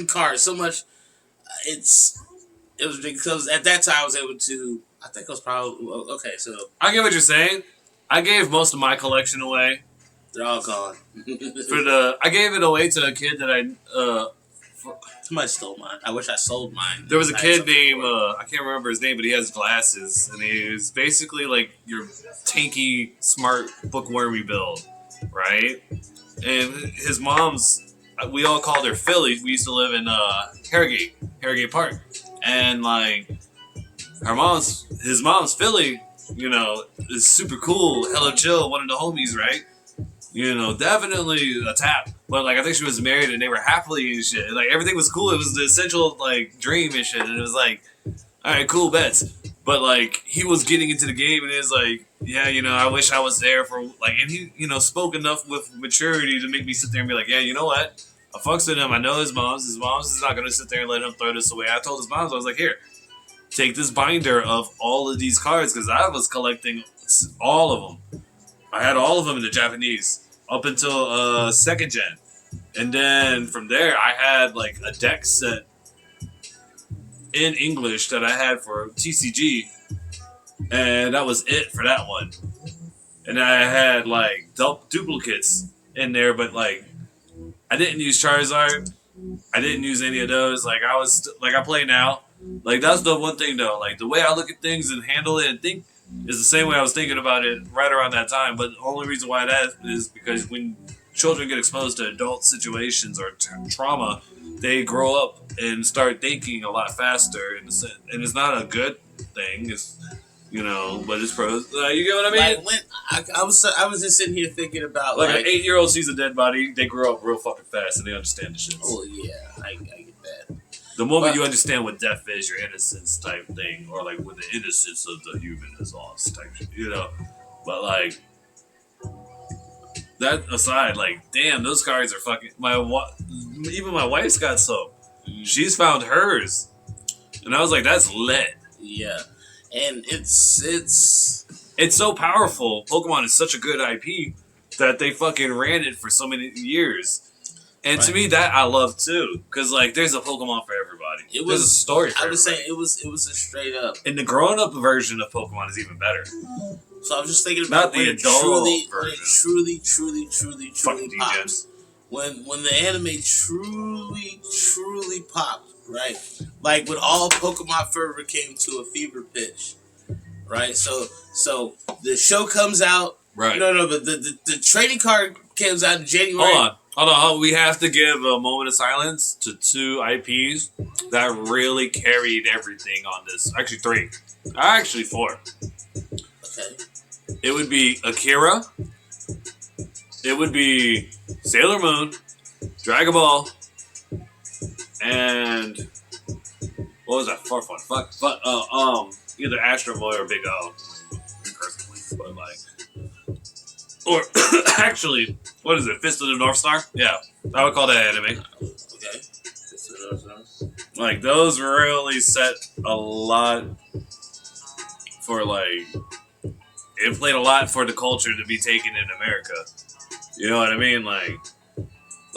cards. So much. It was because at that time I was able to. I think it was probably okay. So I get what you're saying. I gave most of my collection away. They're all gone. I gave it away to a kid that somebody stole mine. I wish I sold mine. There was a kid named I can't remember his name, but he has glasses, and he was basically like your tanky, smart bookwormy build, right? And his mom's, we all called her Philly. We used to live in Harrogate Park, and like his mom's Philly. You know, is super cool, hella chill, one of the homies, right? You know, definitely a tap. But, like, I think she was married and they were happily and shit. Like, everything was cool. It was the essential, like, dream and shit. And it was like, all right, cool bets. But, like, he was getting into the game and it was like, yeah, you know, I wish I was there for, like, and he, you know, spoke enough with maturity to make me sit there and be like, yeah, you know what? I fucks with him. I know his mom's. His mom's is not gonna sit there and let him throw this away. I told his mom's, I was like, here, take this binder of all of these cards because I was collecting all of them. I had all of them in the Japanese up until second gen, and then from there I had like a deck set in English that I had for TCG, and that was it for that one. And I had like duplicates in there, but like I didn't use Charizard. I didn't use any of those. Like I was like I play now. Like that's the one thing though. Like the way I look at things and handle it and think is the same way I was thinking about it right around that time. But the only reason why that is because when children get exposed to adult situations or trauma, they grow up and start thinking a lot faster. And it's not a good thing. It's but it's pros. You get what I mean? Like when I was just sitting here thinking about like an 8-year-old sees a dead body, they grow up real fucking fast and they understand the shit. Oh yeah, I get that. The moment you understand what death is, your innocence type thing, or like when the innocence of the human is lost type shit, But like that aside, like damn, those cards are fucking. Even my wife's got some. She's found hers, and I was like, that's lit. Yeah, and it's so powerful. Pokemon is such a good IP that they fucking ran it for so many years. And to me, that I love too, because like there's a Pokemon for everybody. There's a story. For everybody. Saying it was a straight up. And the grown up version of Pokemon is even better. So I was just thinking about not the adult version. When it truly pops. When the anime truly popped, right? Like when all Pokemon fervor came to a fever pitch, right? So the show comes out. Right. No, but the trading card comes out in January. Hold on. We have to give a moment of silence to 2 IPs that really carried everything on this. Actually, 3. Actually, 4. Okay. It would be Akira. It would be Sailor Moon, Dragon Ball, and what was that 4th one? Fuck. Either Astro Boy or Big O. But like. Or, actually, what is it? Fist of the North Star? Yeah. I would call that anime. Okay. Fist of the North Star. Like, those really set a lot for, like... It played a lot for the culture to be taken in America. You know what I mean? Like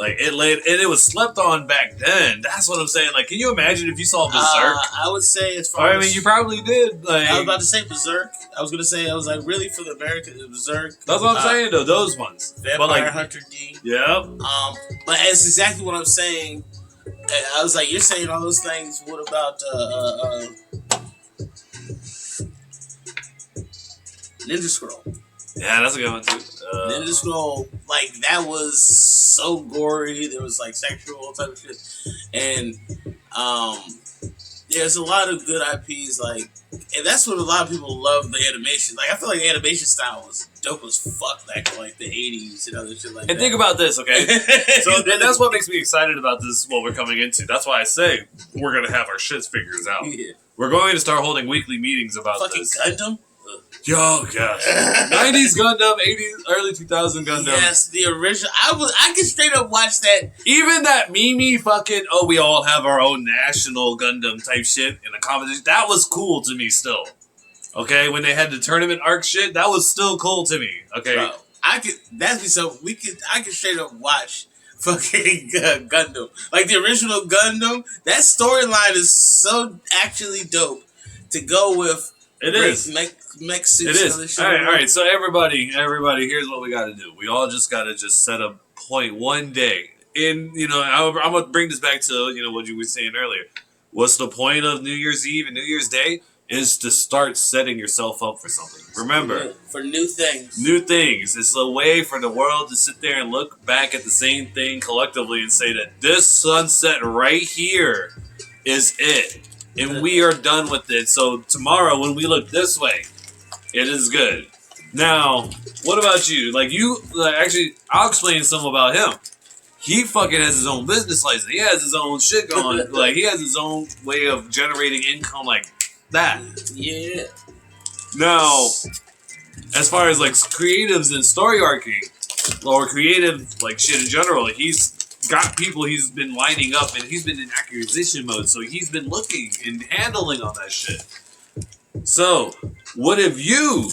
it laid... And it was slept on back then. That's what I'm saying. Like, can you imagine if you saw Berserk? I would say as far as... I mean, you probably did. Like, I was about to say Berserk. I was like, really for the American Berserk. That's what I'm saying, though. Those ones. Vampire Hunter D. Yep. But it's exactly what I'm saying. I was like, you're saying all those things. What about Ninja Scroll? Yeah, that's a good one too. Ninja Scroll, like that was so gory. There was like sexual type of shit, and there's a lot of good IPs. Like, and that's what a lot of people love the animation. Like, I feel like the animation style was dope as fuck back in like the '80s and other shit like that. And think about this, okay? So that's what makes me excited about this. What we're coming into. That's why I say we're gonna have our shits figures out. Yeah. We're going to start holding weekly meetings about fucking this. Gundam. Yo, gosh. 90s Gundam, 80s, early 2000 Gundam. Yes, the original. I can straight up watch that. Even that Mimi fucking, we all have our own national Gundam type shit in a competition. That was cool to me still. Okay, when they had the tournament arc shit, that was still cool to me. Okay. Bro, I could straight up watch fucking Gundam. Like the original Gundam, that storyline is so actually dope to go with. It is. Mech suits. It is. All right. So everybody, here's what we got to do. We all just got to set a point one day. And, I'm going to bring this back to, what you were saying earlier. What's the point of New Year's Eve and New Year's Day? Is to start setting yourself up for something. Remember. For new things. New things. It's a way for the world to sit there and look back at the same thing collectively and say that this sunset right here is it. And we are done with it. So tomorrow, when we look this way, it is good. Now, what about you? Actually, I'll explain something about him. He fucking has his own business license. He has his own shit going. He has his own way of generating income like that. Yeah. Now, as far as creatives and story arcing, or creative shit in general, he's got people he's been lining up, and he's been in acquisition mode, so he's been looking and handling all that shit. So, what have you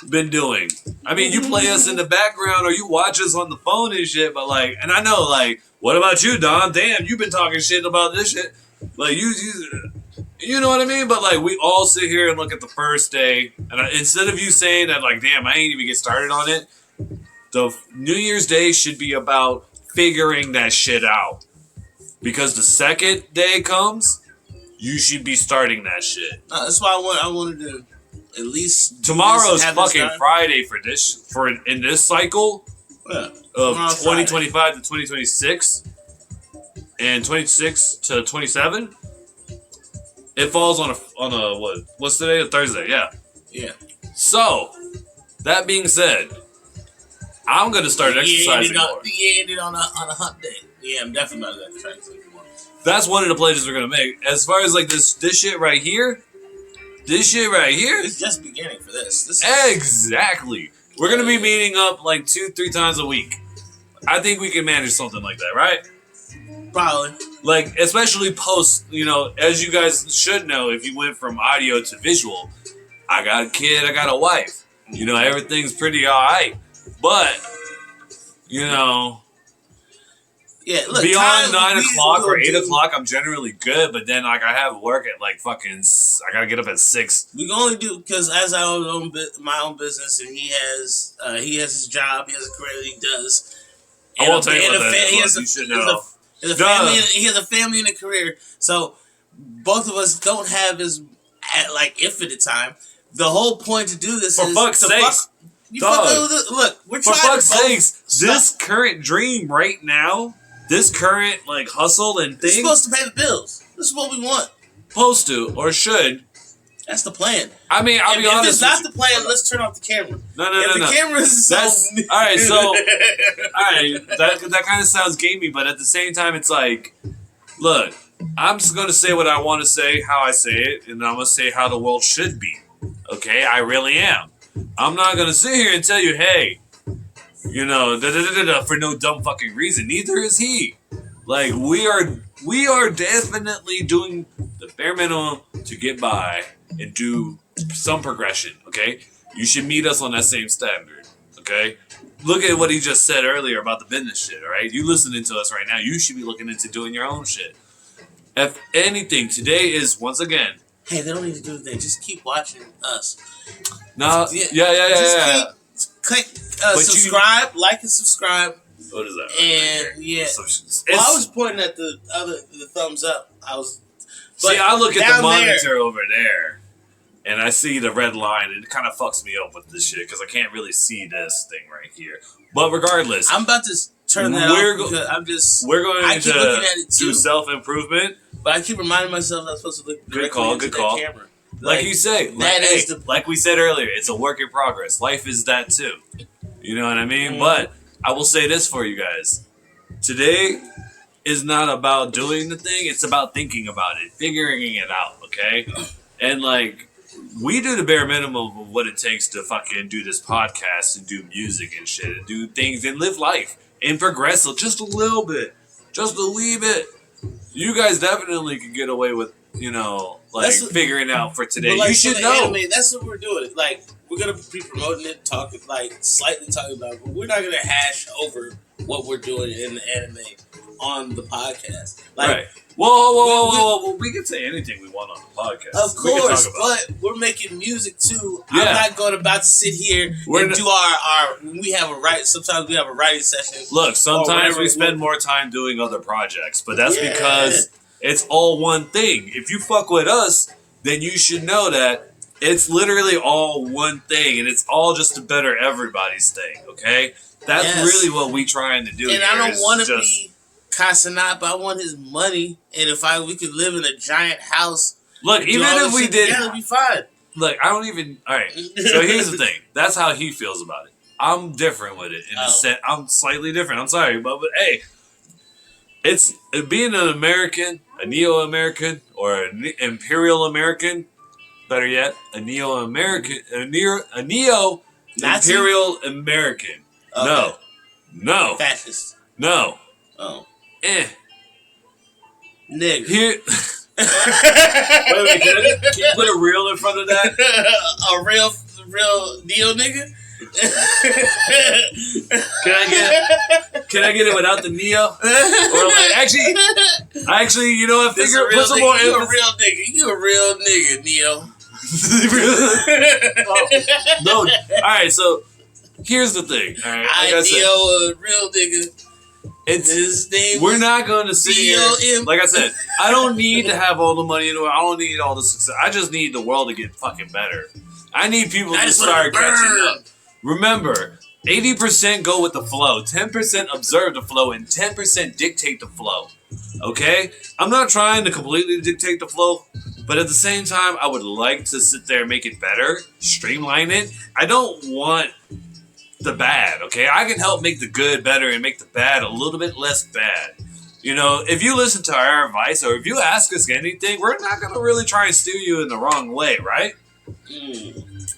been doing? I mean, you play us in the background or you watch us on the phone and shit, but like, and I know, like, what about you, Don? Damn, you've been talking shit about this shit. Like, you know what I mean? But like, we all sit here and look at the first day, and instead of you saying that, like, damn, I ain't even get started on it, the New Year's Day should be about figuring that shit out. Because the second day comes, you should be starting that shit. That's why I wanted to at least tomorrow's fucking Friday for in this cycle of 2025 to 2026 and 26 to 27. It falls on a what's today? A Thursday, yeah. Yeah. So that being said, I'm gonna start exercising more. You ended on a hump day. Yeah, I'm definitely not gonna try to take more. That's one of the pledges we're gonna make. As far as like this shit right here. This shit right here. It's just beginning for this. Exactly. We're gonna be meeting up like 2-3 times a week. I think we can manage something like that, right? Probably. Like, especially post, as you guys should know, if you went from audio to visual, I got a kid, I got a wife. Everything's pretty alright. But, yeah, look, beyond 9 o'clock or 8 o'clock, I'm generally good. But then, like, I have work at like fucking. I gotta get up at 6. We can only do because as I own my own business, and he has his job, he has a career that he does. I won't tell you about that. You should know. He has a family and a career, so both of us don't have as infinite time. The whole point to do this for is fuck's sakes. Look, we're trying. For fuck's sakes, this current dream right now, this current hustle and thing, it's supposed to pay the bills. This is what we want. Supposed to or should. That's the plan. I mean, I'll be honest. If it's not the plan, let's turn off the camera. No. The camera is all right. So, all right, that kind of sounds gamey, but at the same time, it's like, look, I'm just gonna say what I want to say, how I say it, and I'm gonna say how the world should be. Okay, I really am. I'm not gonna sit here and tell you, hey, for no dumb fucking reason. Neither is he. Like, we are definitely doing the bare minimum to get by and do some progression, okay? You should meet us on that same standard, okay? Look at what he just said earlier about the business shit, all right? You listening to us right now, you should be looking into doing your own shit. If anything, today is, once again... Hey, they don't need to do anything. Just keep watching us. No, yeah. Click subscribe, like and subscribe. What is that? And yeah, I was pointing at the thumbs up. I look at the monitor over there, and I see the red line, and it kind of fucks me up with this shit because I can't really see this thing right here. But regardless, I'm about to turn that off because we're going I keep looking at it too. Do self-improvement. But I keep reminding myself I'm supposed to look directly into that camera. Like you say, like we said earlier, it's a work in progress. Life is that too. You know what I mean? Mm. But I will say this for you guys. Today is not about doing the thing. It's about thinking about it, figuring it out, okay? And we do the bare minimum of what it takes to fucking do this podcast and do music and shit and do things and live life and progress just a little bit, just a wee bit. You guys definitely can get away with, figuring out for today. You should know. Anime, that's what we're doing. We're going to be promoting it, slightly talking about it, but we're not going to hash over what we're doing in the anime on the podcast. Right. Whoa. We can say anything we want on the podcast. Of course, but we're making music too. Yeah. I'm not about to sit here and do our we have sometimes we have a writing session. Look, sometimes we spend more time doing other projects, but that's because it's all one thing. If you fuck with us, then you should know that it's literally all one thing, and it's all just to better everybody's thing, okay? That's really what we trying to do. And I don't want to be Casanat, but I want his money, and if we could live in a giant house. Look, even if we did, it'd be fine. Look, I don't even. All right. So here's the thing. That's how he feels about it. I'm different with it. I'm slightly different. I'm sorry, but hey, it's being an American, a Neo-American, or an Imperial American. Better yet, a Neo-American, a Neo-Imperial American. Okay. No. Fascist. No. Oh. Nigga. Wait Here. Wait, can you put a real in front of that? A real Neo nigga? Can I get it without the Neo? Or like actually, you know what? Figure put some more You a real nigga. You a real nigga, Neo. No. All right. So here's the thing. All right. Like Neo, a real nigga. We're not going to see it. Like I said, I don't need to have all the money in the world. I don't need all the success. I just need the world to get fucking better. I need people to start catching up. Remember, 80% go with the flow, 10% observe the flow, and 10% dictate the flow. Okay? I'm not trying to completely dictate the flow, but at the same time, I would like to sit there and make it better, streamline it. I don't want the bad, okay? I can help make the good better and make the bad a little bit less bad. You know, if you listen to our advice or if you ask us anything, we're not going to really try and steer you in the wrong way, right?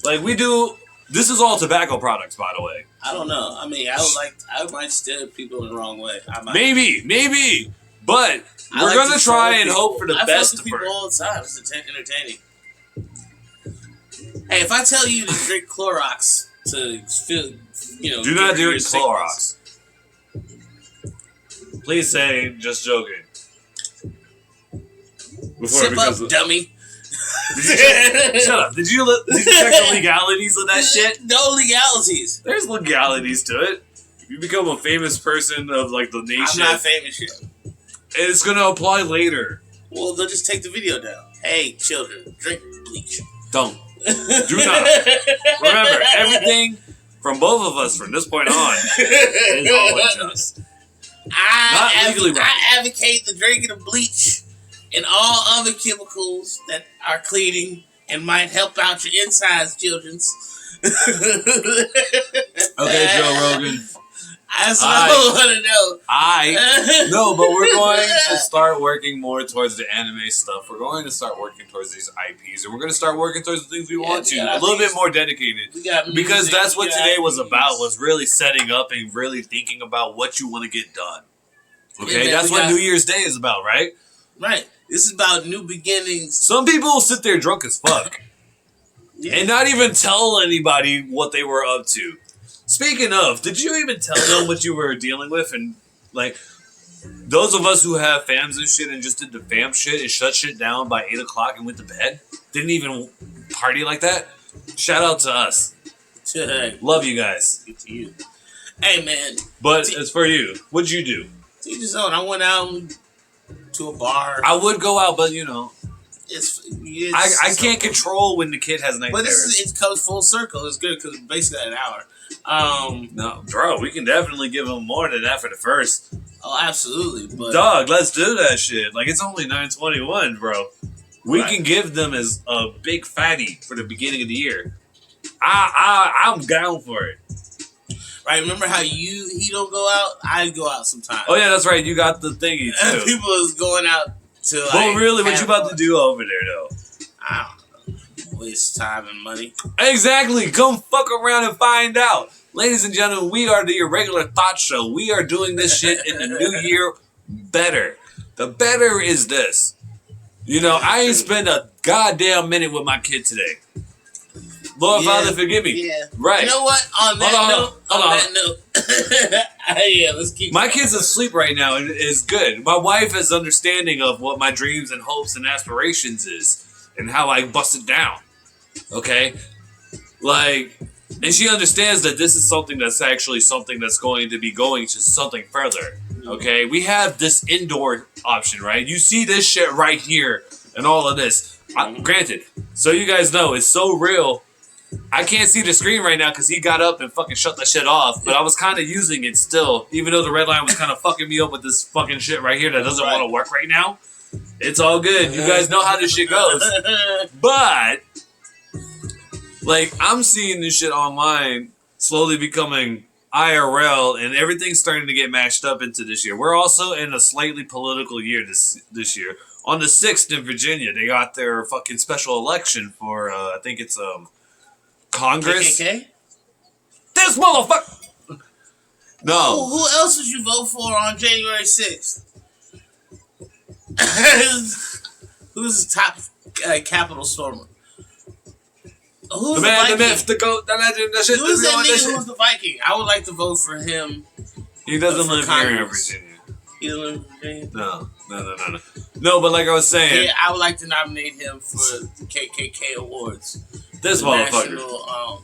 Like we do. This is all tobacco products, by the way. I don't know. I mean, I might steer people in the wrong way. Maybe. But we're going to try and hope for the best of people all the time. It's entertaining. Hey, if I tell you to drink Clorox to feel, do not do it Clorox. Please say just joking. Sip up, dummy. Shut up. Did you check the legalities of that shit? No legalities. There's legalities to it. If you become a famous person of like the nation, I'm not famous yet. It's gonna apply later. Well, they'll just take the video down. Hey, children, drink bleach. Don't. Do not. Remember, everything from both of us from this point on is all unjust. I advocate the drinking of bleach and all other chemicals that are cleaning and might help out your insides, children's. Okay, Joe Rogan. That's what I want to know. No, but we're going to start working more towards the anime stuff. We're going to start working towards these IPs, and we're going to start working towards the things we want to. A little bit more dedicated. Because that's what today was about, was really setting up and really thinking about what you want to get done. Okay, that's what New Year's Day is about, right? Right. This is about new beginnings. Some people will sit there drunk as fuck and not even tell anybody what they were up to. Speaking of, did you even tell them what you were dealing with? And like those of us who have fams and shit and just did the fam shit and shut shit down by 8 o'clock and went to bed, didn't even party like that. Shout out to us. Love you guys. Good to you. Hey man. But as for you, what'd you do? Teach his own. I went out to a bar. I would go out, but I can't control when the kid has night terrors. But it comes full circle. It's good because it's basically an hour. No, bro, we can definitely give him more than that for the first. Oh, absolutely. But dog, let's do that shit. Like, it's only 9/21, bro. We can give them as a big fatty for the beginning of the year. I'm down for it. Right, remember how he don't go out? I go out sometimes. Oh yeah, that's right. You got the thingy too. People is going out to like. Well, really, what you about to do over there though? I don't know. Waste time and money. Exactly. Come fuck around and find out, ladies and gentlemen. We are the Irregular Thought Show. We are doing this shit in the new year better. The better is this. I ain't spent a goddamn minute with my kid today. Lord Father, forgive me. Yeah. Right. You know what? On that note. Yeah, let's keep. My kid's asleep right now, and it's good. My wife is understanding of what my dreams and hopes and aspirations is, and how I bust it down. Okay, and she understands that this is something that's actually something that's going to be going to something further. Okay, we have this indoor option, right? You see this shit right here, and all of this. Granted, so you guys know, it's so real. I can't see the screen right now because he got up and fucking shut that shit off. But I was kind of using it still, even though the red line was kind of fucking me up with this fucking shit right here that doesn't want to work right now. It's all good. You guys know how this shit goes. But, I'm seeing this shit online slowly becoming IRL, and everything's starting to get mashed up into this year. We're also in a slightly political year this year. On the 6th in Virginia, they got their fucking special election for, I think it's, Congress. KKK? This motherfucker. No. Who else would you vote for on January 6th? Who's the top Capitol stormer? Who's The man, the Viking? myth, the goat, the legend, the shit. Who's that nigga who's the Viking? I would like to vote for him. He doesn't for live here in Congress. Virginia. He doesn't live in Virginia? No. No, but like I was saying, Yeah, I would like to nominate him for the KKK Awards. this The motherfucker. national,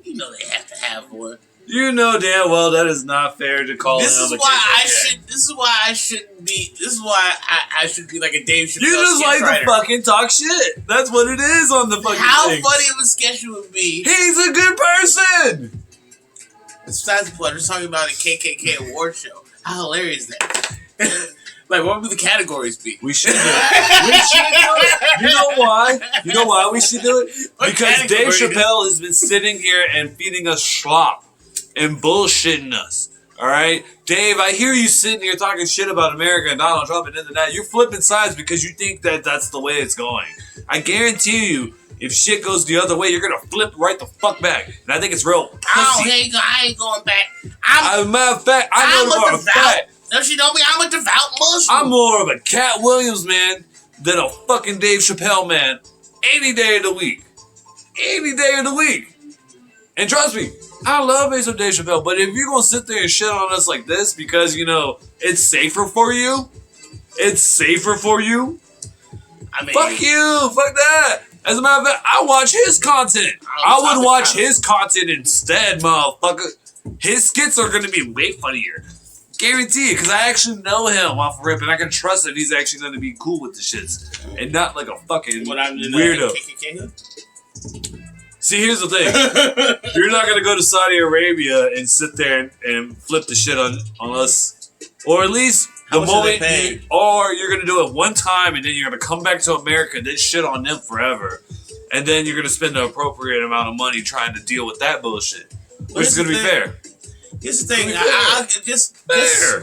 you know they have to have one. You know damn well that is not fair to call This him is a why I KKK. should. This is why I shouldn't be. This is why I should be like a Dave Chappelle. You just sketch like writer. to fucking talk shit. That's what it is on the fucking How thing. funny of a sketch it would be. He's a good person. Besides the point, we're talking about a KKK award show. How hilarious is that? Like, what would the categories be? We should do it. We should do it. You know why? You know why we should do it? What Because Dave category? Chappelle has been sitting here and feeding us slop and bullshitting us. All right, Dave, I hear you sitting here talking shit about America and Donald Trump and that. You're flipping sides because you think that that's the way it's going. I guarantee you, if shit goes the other way, you're gonna flip right the fuck back. And I think it's real pussy. I ain't going back. As a matter of fact, I know for a fact. Don't you know me? I'm a devout Muslim. I'm more of a Cat Williams man than a fucking Dave Chappelle man any day of the week. Any day of the week. And trust me, I love me some Dave Chappelle, but if you're going to sit there and shit on us like this because, you know, it's safer for you, I mean, fuck you, fuck that. As a matter of fact, I watch his content. I would watch his content instead, motherfucker. His skits are going to be way funnier. Guarantee it, because I actually know him off rip, and I can trust that he's actually going to be cool with the shits, and not like a fucking weirdo. See, here's the thing: you're not going to go to Saudi Arabia and sit there and flip the shit on us, or at least the moment, or you're going to do it one time, and then you're going to come back to America and then shit on them forever, and then you're going to spend the appropriate amount of money trying to deal with that bullshit, which is going to be fair. Here's the thing,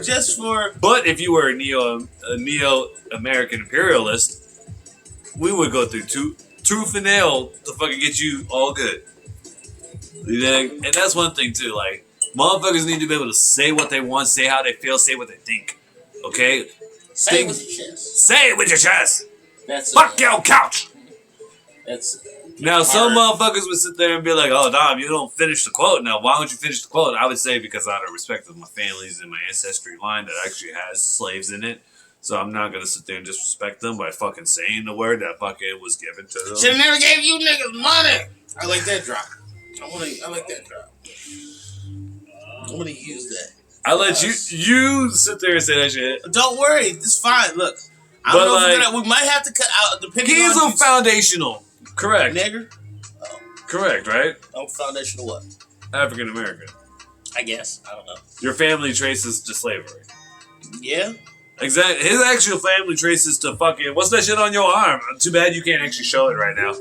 just for. But if you were a neo-American imperialist, we would go through tooth and nail to fucking get you all good. You know? And that's one thing too. Like, motherfuckers need to be able to say what they want, say how they feel, say what they think. Okay? Say it with your chest. Say it with your chest. That's fuck your couch. That's. Now, some motherfuckers would sit there and be like, oh, Dom, you don't finish the quote. Now, why don't you finish the quote? I would say because out of respect of my families and my ancestry line that actually has slaves in it. So I'm not going to sit there and disrespect them by fucking saying the word that fucking was given to them. Should've never gave you niggas money. I like that drop. I like that drop. I'm going to use that. I let you sit there and say that shit. Don't worry. It's fine. Look. I don't know if we might have to cut out depending on... He's a foundational. Correct. Nigger? Oh. Correct, right? I'm foundational what? African American. I guess. I don't know. Your family traces to slavery. Yeah. Exactly. His actual family traces to fucking... What's that shit on your arm? Too bad you can't actually show it right now.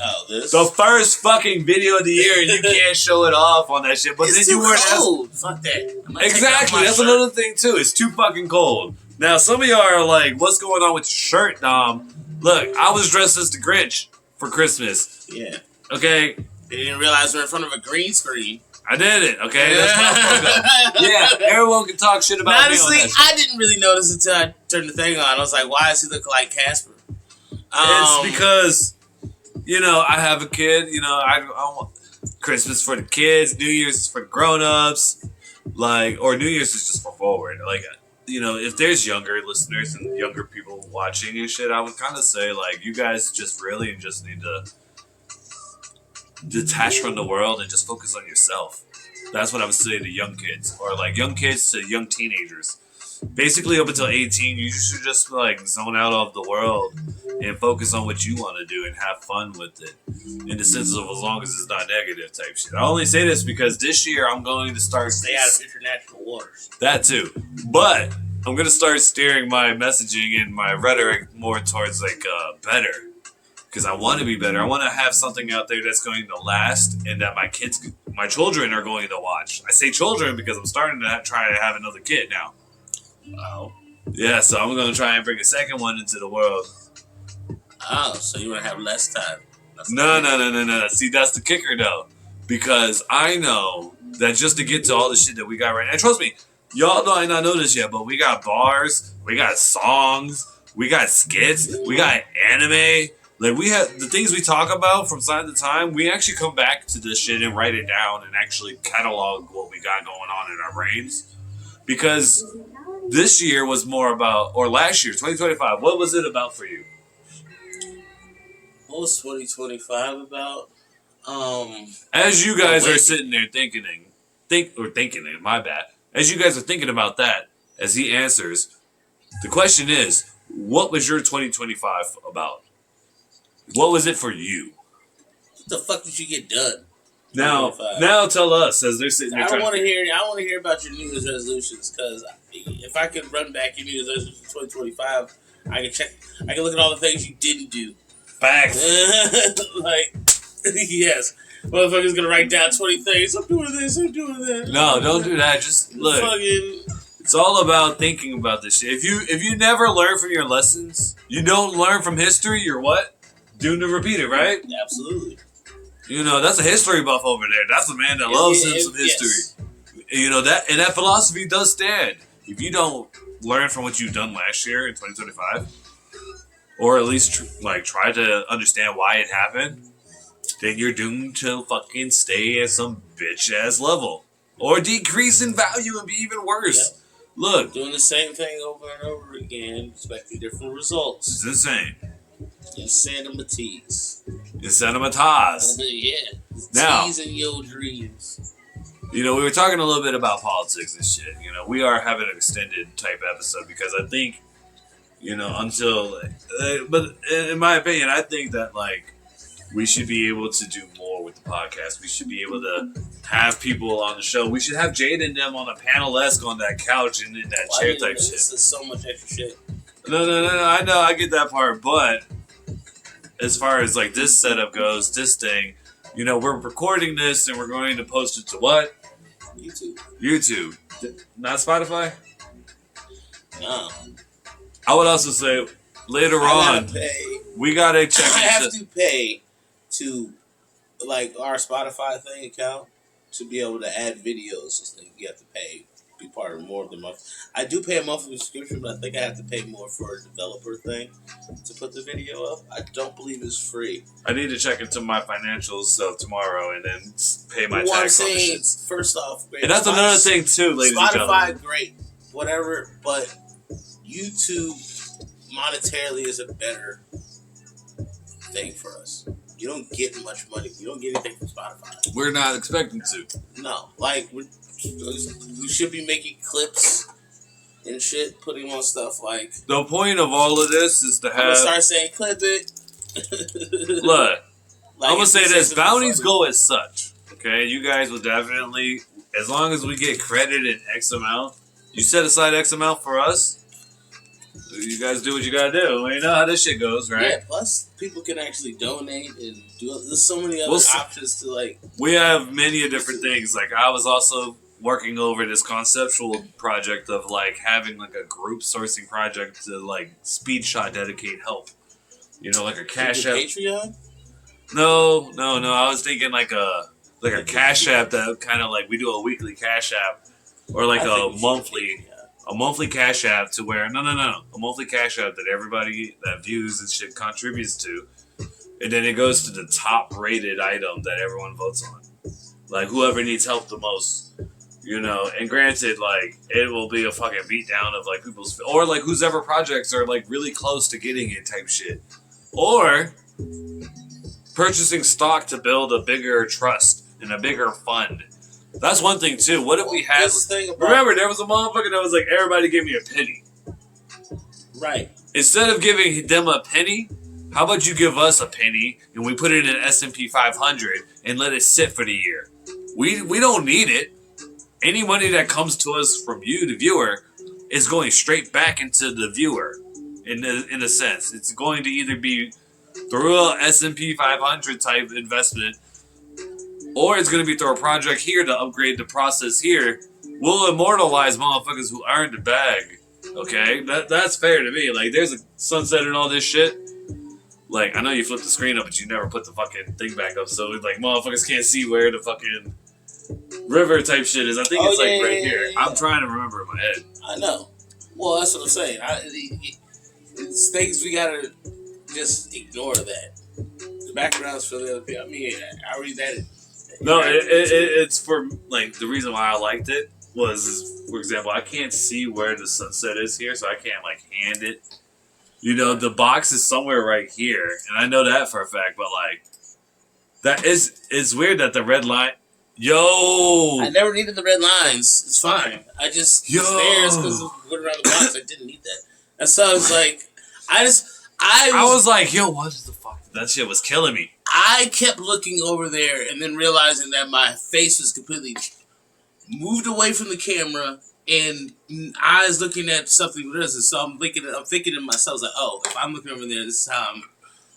Oh, this? The first fucking video of the year and you can't show it off on that shit. But it's then too you weren't... cold. Fuck that. Exactly. That's another thing, too. It's too fucking cold. Now, some of y'all are like, what's going on with your shirt, Dom? Look, I was dressed as the Grinch for Christmas. Yeah. Okay? They didn't realize we're in front of a green screen. I did it, okay? That's my fuck up. Yeah, everyone can talk shit about honestly, me on that I didn't really notice until I turned the thing on. I was like, why does he look like Casper? It's because, you know, I have a kid. You know, I want Christmas for the kids. New Year's is for grown-ups. Like, or New Year's is just for forward. Like, you know, if there's younger listeners and younger people watching and shit, I would kind of say, like, you guys just really just need to detach from the world and just focus on yourself. That's what I would say to young kids, or like young kids to young teenagers. Basically, up until 18, you should just like zone out of the world and focus on what you want to do and have fun with it. In the sense of as long as it's not negative type shit. I only say this because this year I'm going to start stay out of international waters. That too, but I'm gonna start steering my messaging and my rhetoric more towards like better. Because I want to be better. I want to have something out there that's going to last and that my children are going to watch. I say children because I'm starting to try to have another kid now. Wow. Yeah, so I'm going to try and bring a second one into the world. Oh, so you're going to have less time. No. See, that's the kicker though. Because I know that just to get to all the shit that we got right now. And trust me, y'all might not know this yet, but we got bars, we got songs, we got skits, we got anime. Like, we have the things we talk about from time to time. We actually come back to this shit and write it down and actually catalog what we got going on in our brains. Because this year was more about, or last year, 2025, what was it about for you? What was 2025 about? As you guys are sitting there thinking, my bad. As you guys are thinking about that, as he answers, the question is, what was your 2025 about? What was it for you? What the fuck did you get done? Now tell us as they're sitting there. I want to hear about your New Year's resolutions, because if I could run back your New Year's resolutions for 2025, I can look at all the things you didn't do. Facts. Like, yes, motherfucker's gonna write down 20 things. I'm doing this. I'm doing that. No, don't do that. Just look. It's all about thinking about this shit. If you never learn from your lessons, you don't learn from history. You're what? Doomed to repeat it, right? Absolutely. You know, that's a history buff over there. That's a man that loves him some history. Yes. You know, that philosophy does stand. If you don't learn from what you've done last year in 2025, or at least try to understand why it happened, then you're doomed to fucking stay at some bitch ass level, or decrease in value and be even worse. Yep. Look, doing the same thing over and over again, expecting different results. It's insane. Insanimatiz. Yeah. Now, teasing your dreams. You know, we were talking a little bit about politics and shit. You know, we are having an extended type episode because I think, you know, but in my opinion, I think that, like, we should be able to do more with the podcast. We should be able to have people on the show. We should have Jade and them on a panel-esque on that couch and in that chair type shit. This is so much extra shit. No. I know. I get that part. But as far as, like, this setup goes, this thing, you know, we're recording this and we're going to post it to what? YouTube. Not Spotify? No. I would also say later on, we gotta check. I have to pay to, like, our Spotify thing account to be able to add videos. You have to pay, be part of more of the month. I do pay a monthly subscription, but I think I have to pay more for a developer thing to put the video up. I don't believe it's free. I need to check into my financials tomorrow and then pay my tax on the shit. First off, great. And that's another thing too, ladies and gentlemen. Spotify, great, whatever, but YouTube monetarily is a better thing for us. You don't get much money. You don't get anything from Spotify. We're not expecting to. No, like we should be making clips and shit, putting on stuff like. The point of all of this is to have. I'm gonna start saying clip it. Look, I'm gonna say this: bounties go as such. Okay, you guys will definitely, as long as we get credited X amount, you set aside X amount for us. You guys do what you gotta do. You know how this shit goes, right? Yeah, plus people can actually donate and do. There's so many other options to, like. We have many different things. Like, I was also working over this conceptual project of, like, having, like, a group sourcing project to, like, speed shot dedicate help. You know, like a Cash App. Patreon? No. I was thinking like a Cash App that kind of like we do a weekly Cash App or like a monthly Cash App to where a monthly Cash App that everybody that views and shit contributes to, and then it goes to the top rated item that everyone votes on, like whoever needs help the most, you know. And granted, like it will be a fucking beatdown of like people's or like whose ever projects are like really close to getting it type shit, or purchasing stock to build a bigger trust and a bigger fund. That's one thing too. What if we had? Remember, there was a motherfucker that was like, everybody give me a penny. Right. Instead of giving them a penny, how about you give us a penny and we put it in an S&P 500 and let it sit for the year? We don't need it. Any money that comes to us from you, the viewer, is going straight back into the viewer. In a sense, it's going to either be through a S&P 500 type investment, or it's going to be through a project here to upgrade the process here. We'll immortalize motherfuckers who earned the bag. Okay? That's fair to me. Like, there's a sunset and all this shit. Like, I know you flipped the screen up, but you never put the fucking thing back up. So, like, motherfuckers can't see where the fucking river type shit is. I think it's like right here. Yeah. I'm trying to remember in my head. I know. Well, that's what I'm saying. It's things we gotta just ignore that. The background's for the other people. I mean, I read that. No, it's for like the reason why I liked it was, for example, I can't see where the sunset is here, so I can't like hand it. You know, the box is somewhere right here, and I know that for a fact. But like, that is, it's weird that the red line. Yo, I never needed the red lines. It's fine. I just stairs because went around the box. I didn't need that. And so it's like, I was like, yo, what the fuck? That shit was killing me. I kept looking over there and then realizing that my face was completely moved away from the camera and eyes looking at something with us. So I'm thinking to myself, like, oh, if I'm looking over there, this is how I'm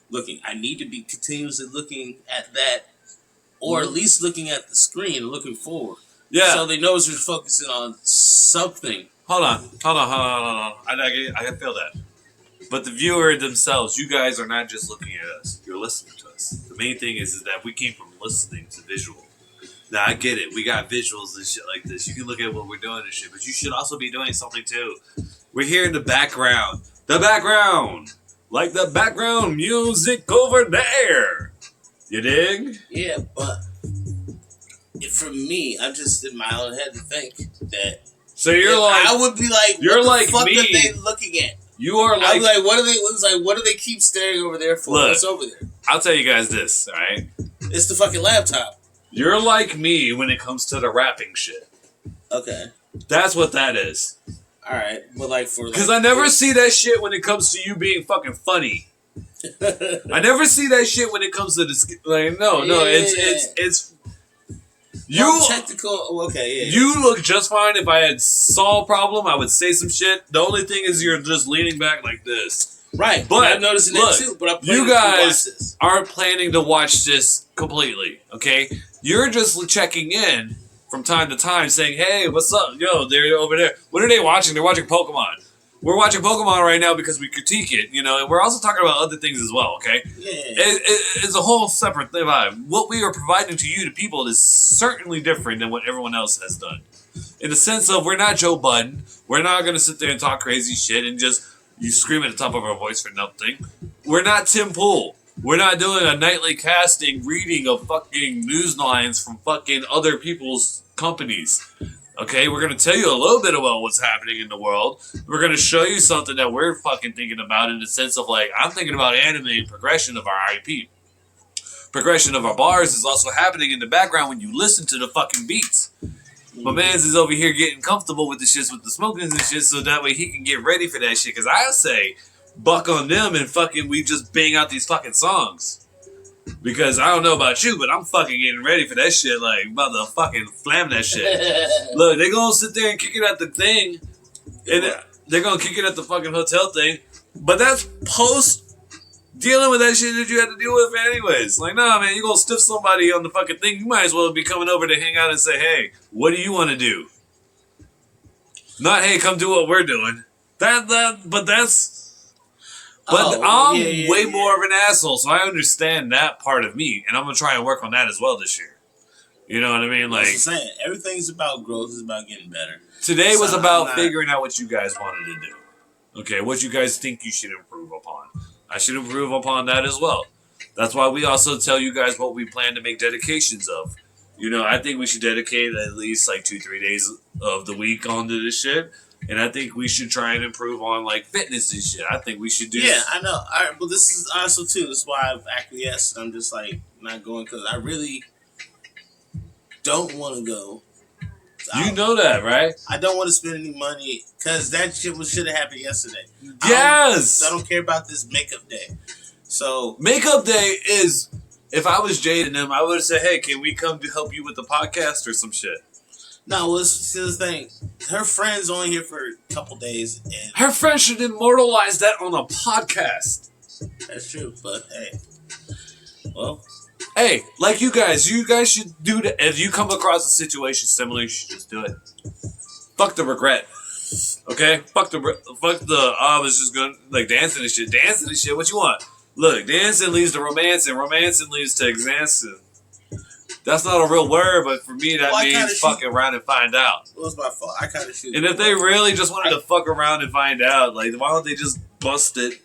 looking. I need to be continuously looking at that, or at least looking at the screen and looking forward. Yeah. So they know we're focusing on something. Hold on. I feel that. But the viewer themselves, you guys are not just looking at us. You're listening to us. The main thing is that we came from listening to visual. Now, I get it. We got visuals and shit like this. You can look at what we're doing and shit, but you should also be doing something too. We're here in the background. The background! Like the background music over there. You dig? Yeah, but for me, I'm just in my own head to think that. So you're like, I would be like, you're what like the fuck me. are they looking at? You are like, I'm like, what do they keep staring over there for? Look, What's over there? I'll tell you guys this, all right? It's the fucking laptop. You're like me when it comes to the rapping shit. Okay. That's what that is. All right, but like for because I never see that shit when it comes to you being fucking funny. I never see that shit when it comes to the like. No, it's you technical. Okay, yeah. You look just fine. If I had saw a problem, I would say some shit. The only thing is you're just leaning back like this. Right, but I'm noticing that too. But you guys aren't planning to watch this completely. Okay, you're just checking in from time to time, saying, "Hey, what's up? Yo, they're over there. What are they watching? They're watching Pokemon. We're watching Pokemon right now because we critique it, you know, and we're also talking about other things as well, okay? Yeah. It's a whole separate thing. What we are providing to you, to people, is certainly different than what everyone else has done. In the sense of, we're not Joe Budden. We're not going to sit there and talk crazy shit and just you scream at the top of our voice for nothing. We're not Tim Pool. We're not doing a nightly casting reading of fucking news lines from fucking other people's companies. Okay, we're going to tell you a little bit about what's happening in the world. We're going to show you something that we're fucking thinking about in the sense of, like, I'm thinking about anime and progression of our IP. Progression of our bars is also happening in the background when you listen to the fucking beats. My man's is over here getting comfortable with the shits with the smokers and shit so that way he can get ready for that shit. Because I say, buck on them and fucking we just bang out these fucking songs. Because I don't know about you, but I'm fucking getting ready for that shit. Like, about to fucking flam that shit. Look, they're going to sit there and kick it at the thing. And they're going to kick it at the fucking hotel thing. But that's post dealing with that shit that you had to deal with anyways. Like, nah, man, you're going to stiff somebody on the fucking thing. You might as well be coming over to hang out and say, hey, what do you want to do? Not, hey, come do what we're doing. But that's... But I'm way more of an asshole, so I understand that part of me, and I'm gonna try and work on that as well this year. You know what I mean? Like, I'm saying, everything's about growth. It's about getting better. Today was about figuring out what you guys wanted to do. Okay, what you guys think you should improve upon. I should improve upon that as well. That's why we also tell you guys what we plan to make dedications of. You know, I think we should dedicate at least like 2-3 days of the week onto this shit. And I think we should try and improve on, like, fitness and shit. I think we should do... Yeah, I know. All right, well, this is also, too, this is why I've acquiesced. I'm just, like, not going, because I really don't want to go. You know that, right? I don't want to spend any money, because that shit should have happened yesterday. Yes! I don't care about this makeup day. So... Makeup day is... If I was Jade and them, I would have said, hey, can we come to help you with the podcast or some shit? No, well, it's the thing. Her friend's only here for a couple days. And her friend should immortalize that on a podcast. That's true, but hey. Well. Hey, like you guys should do that. If you come across a situation similar, you should just do it. Fuck the regret. Okay? Fuck the, I was just gonna, like, dancing and shit. Dancing and shit, what you want? Look, dancing leads to romance, and romancing leads to exhaustion. That's not a real word, but for me, that Well, means fuck around and find out. It was my fault. I kind of shoot. And if they really just wanted to fuck around and find out, like, why don't they just bust it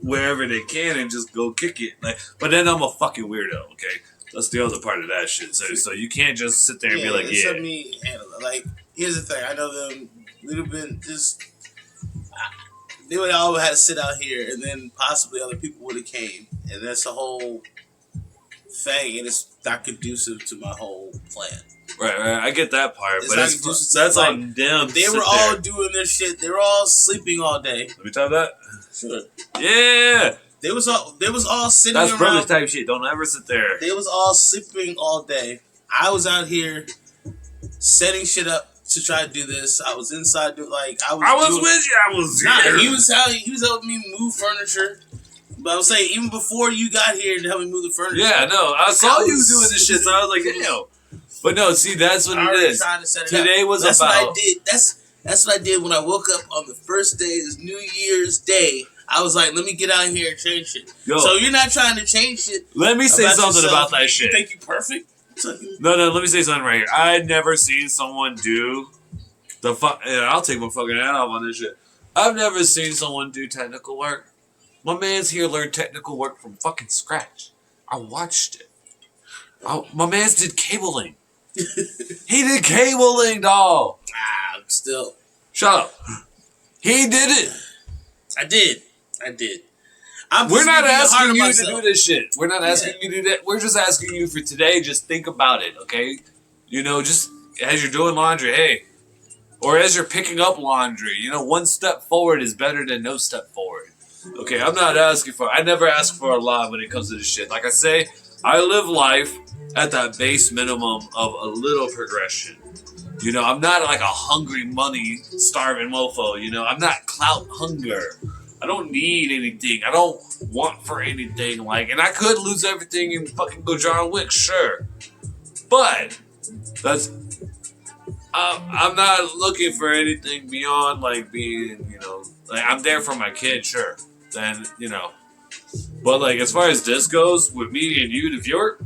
wherever they can and just go kick it? Like, but then I'm a fucking weirdo, okay? That's the other part of that shit. So you can't just sit there and be like, yeah. Let me handle it. Like, here's the thing. I know them a little bit. Just they would all had to sit out here, and then possibly other people would have came, and that's the whole thing, and it's not conducive to my whole plan. Right. I get that part, It's but not it's, conducive to that's like, on them. They were all doing their shit. They were all sleeping all day. Let me tell that. Sure. Yeah. They was all sitting That's around. privilege type shit. Don't ever sit there. They was all sleeping all day. I was out here setting shit up to try to do this. I was inside doing I was with you. I was here. He was helping me move furniture. But I was saying, even before you got here to help me move the furniture. Yeah, no. I saw you doing this shit, so I was like, damn. But no, see, that's what it is. Today was that's about... what I did. That's what I did when I woke up on the first day, this New Year's Day. I was like, let me get out here and change shit. Yo, so you're not trying to change shit. Let me say something about that shit. You think you perfect? No, let me say something right here. I'd never seen someone do the fuck... I'll take my fucking hat off on this shit. I've never seen someone do technical work. My man's here learned technical work from fucking scratch. I watched it. My man's did cabling. He did cabling, dog. Still. Shut up. He did it. I did. We're not asking you to do this shit. We're not asking you to do that. We're just asking you for today. Just think about it, okay? You know, just as you're doing laundry, hey. Or as you're picking up laundry, you know, one step forward is better than no step forward. Okay, I'm not asking for... I never ask for a lot when it comes to this shit. Like I say, I live life at that base minimum of a little progression. You know, I'm not like a hungry, money, starving mofo. You know, I'm not clout hunger. I don't need anything. I don't want for anything. Like, and I could lose everything and fucking go John Wick, sure. But that's... I'm not looking for anything beyond, like, being, you know... Like, I'm there for my kid, sure. And, you know... But, like, as far as this goes, with me and you, the viewer...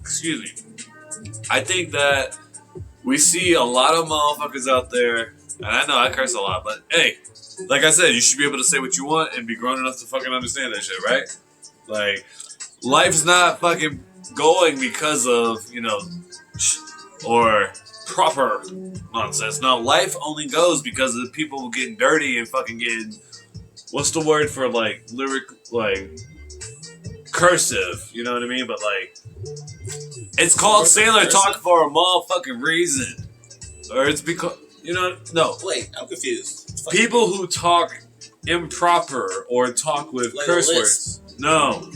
Excuse me. I think that we see a lot of motherfuckers out there, and I know I curse a lot, but hey, like I said, you should be able to say what you want and be grown enough to fucking understand that shit, right? Like, life's not fucking going because of, you know, or proper nonsense. No, life only goes because of the people getting dirty and fucking getting, what's the word for, like, lyric, like, cursive, you know what I mean? But, like, it's called sailor talk for a motherfucking reason. Or it's because, you know, no. Wait, I'm confused. People who talk improper or talk with like curse words. No.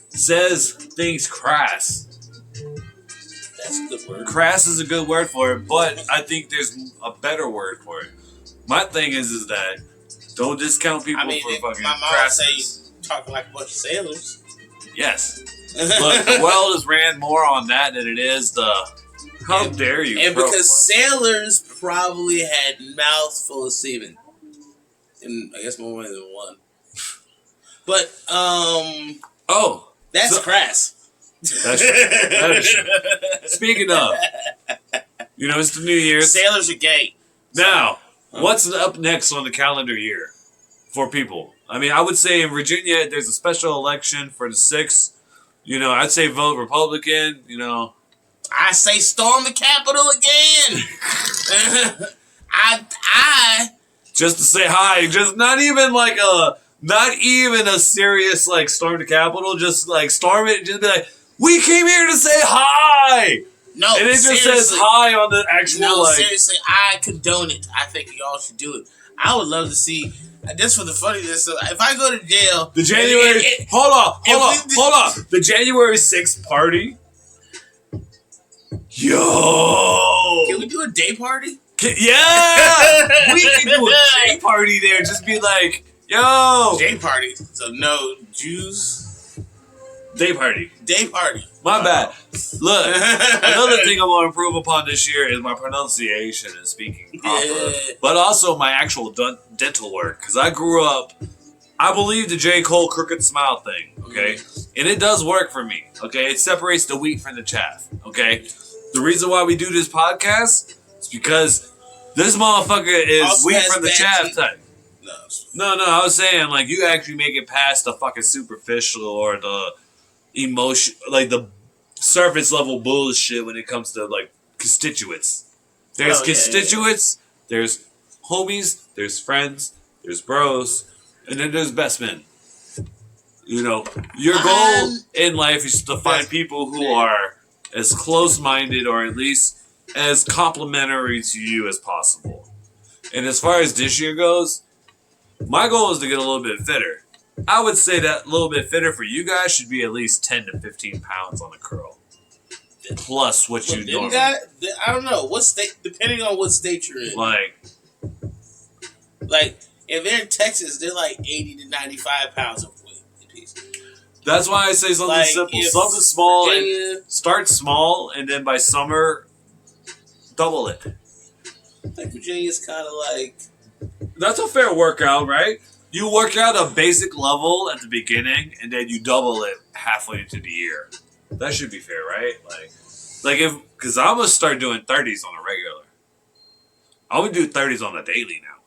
Says things crass. That's a good word. Crass is a good word for it, but I think there's a better word for it. My thing is that don't discount people for fucking my mom crassness. Say talking like a bunch of sailors. Yes. But the world has ran more on that than it is the how dare you. And because sailors probably had mouths full of semen. And I guess more than one. But that's crass. That is true. Speaking of, you know, it's the New Year's. Sailors are gay. Now, what's up next on the calendar year for people? I mean, I would say in Virginia, there's a special election for the 6th. You know, I'd say vote Republican, you know. I say storm the Capitol again. I just to say hi, just not even a serious like storm the Capitol, just like storm it, just be like, we came here to say hi. No, and it just says hi on the actual. No, seriously, I condone it. I think y'all should do it. I would love to see. Just for the funniness, if I go to jail, the January. Hold on. The January 6th party. Yo, can we do a day party? Yeah, we can do a day party there. Just be like, yo, day party. So no Jews. Day party. My bad. Look, another thing I want to improve upon this year is my pronunciation and speaking proper, but also my actual dental work. Because I grew up, I believe the J. Cole Crooked Smile thing. Okay, and it does work for me. Okay, it separates the wheat from the chaff. Okay, the reason why we do this podcast is because this motherfucker is Also wheat has from the bad chaff teeth. type. No, I was saying like you actually make it past the fucking superficial or the emotion, like the surface level bullshit when it comes to like constituents. There's constituents, there's homies, there's friends, there's bros, and then there's best men. You know, your goal in life is to find people who are as close-minded or at least as complimentary to you as possible. And as far as this year goes, my goal is to get a little bit fitter. I would say that a little bit fitter for you guys should be at least 10 to 15 pounds on the curl. Plus what you normally... I don't know. What state, depending on what state you're in. Like, if they're in Texas, they're like 80 to 95 pounds of weight apiece. That's why I say something simple. Something small Virginia, and start small, and then by summer, double it. Like Virginia's kind of like... That's a fair workout, right? You work out a basic level at the beginning, and then you double it halfway into the year. That should be fair, right? Because I'm gonna start doing 30s on a regular. I'm gonna do 30s on a daily now.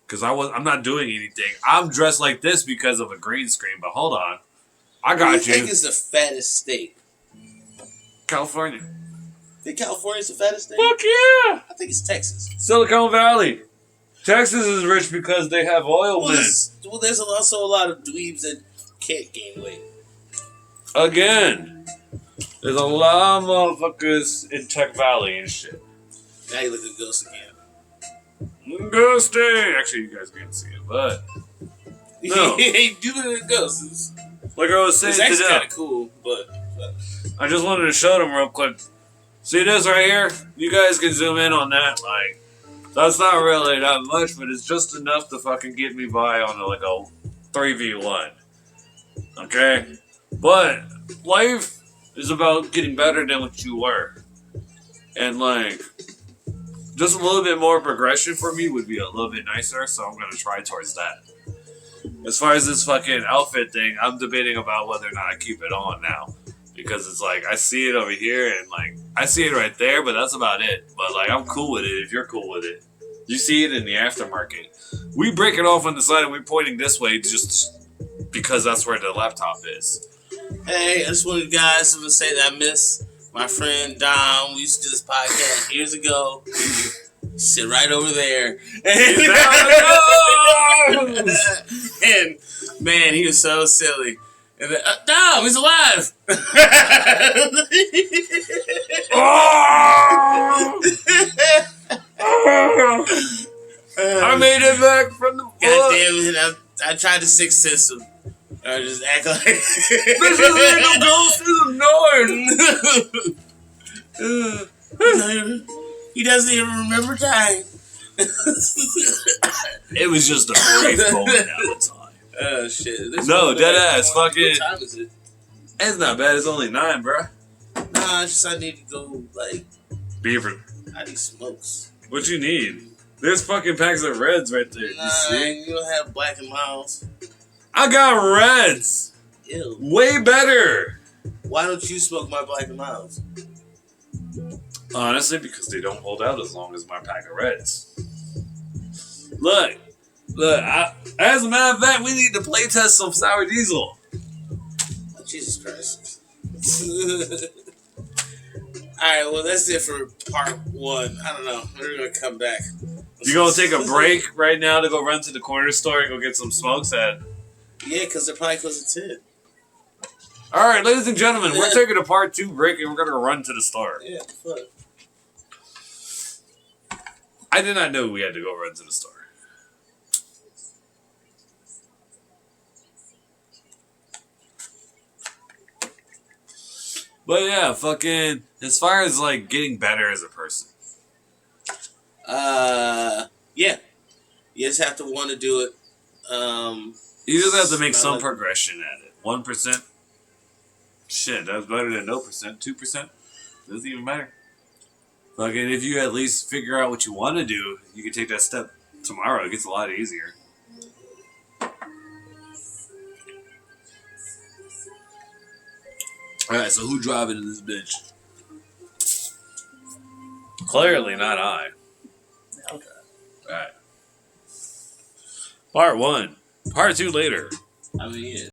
Because I'm not doing anything. I'm dressed like this because of a green screen. But hold on, I got you. What do you think is the fattest state? California. Think California's the fattest state? Fuck yeah! I think it's Texas. Silicon Valley. Texas is rich because they have oil men. There's also a lot of dweebs that can't gain weight. Again, there's a lot of motherfuckers in Tech Valley and shit. Now you look at Ghost again. Ghosting! Actually, you guys can't see it, but... No. Hey, do look at Ghosts. Like I was saying It's to actually them. kind of cool, but... I just wanted to show them real quick. See this right here? You guys can zoom in on that. Like, that's not really that much, but it's just enough to fucking get me by on a 3v1. Okay? But life is about getting better than what you were. And like, just a little bit more progression for me would be a little bit nicer, so I'm going to try towards that. As far as this fucking outfit thing, I'm debating about whether or not I keep it on now. Because it's like, I see it over here, and like, I see it right there, but that's about it. But like, I'm cool with it if you're cool with it. You see it in the aftermarket. We break it off on the side and we're pointing this way just because that's where the laptop is. Hey, I just wanted guys to say that I miss my friend Dom. We used to do this podcast years ago. Sit right over there. And man, he was so silly. And then, Dom, he's alive. I made it back from the flood. God damn it! I tried to sixth sense him. I just act like this isn't no ghost. This is Norton. He doesn't even remember dying. It was just a brief moment at a time. Oh shit! No, dead ass. Fucking. What time is it? It's not bad. It's only 9, bro. Nah, it's just I need to go. Like, Beaver. I need smokes. What you need? There's fucking packs of reds right there. Nah, You see? you don't have Black and Miles. I got reds. Ew. Way better. Why don't you smoke my Black and Miles? Honestly, because they don't hold out as long as my pack of reds. Look. As a matter of fact, we need to play test some sour diesel. Oh, Jesus Christ. Alright, well, that's it for part 1. I don't know. We're going to come back. You gonna take a break right now to go run to the corner store and go get some smokes at? Yeah, because they're probably close to 10. Alright, ladies and gentlemen, we're taking a part 2 break and we're gonna run to the store. Yeah, fuck. I did not know we had to go run to the store. But yeah, fucking, as far as like getting better as a person. Yeah. You just have to want to do it. You just have to make some progression at it. 1%. Shit, that's better than no percent. 2%. Doesn't even matter. Fucking, if you at least figure out what you want to do, you can take that step tomorrow. It gets a lot easier. Alright, so who driving in this bitch? Clearly not I. Okay. Alright. Part 1. Part 2 later. I mean, yeah.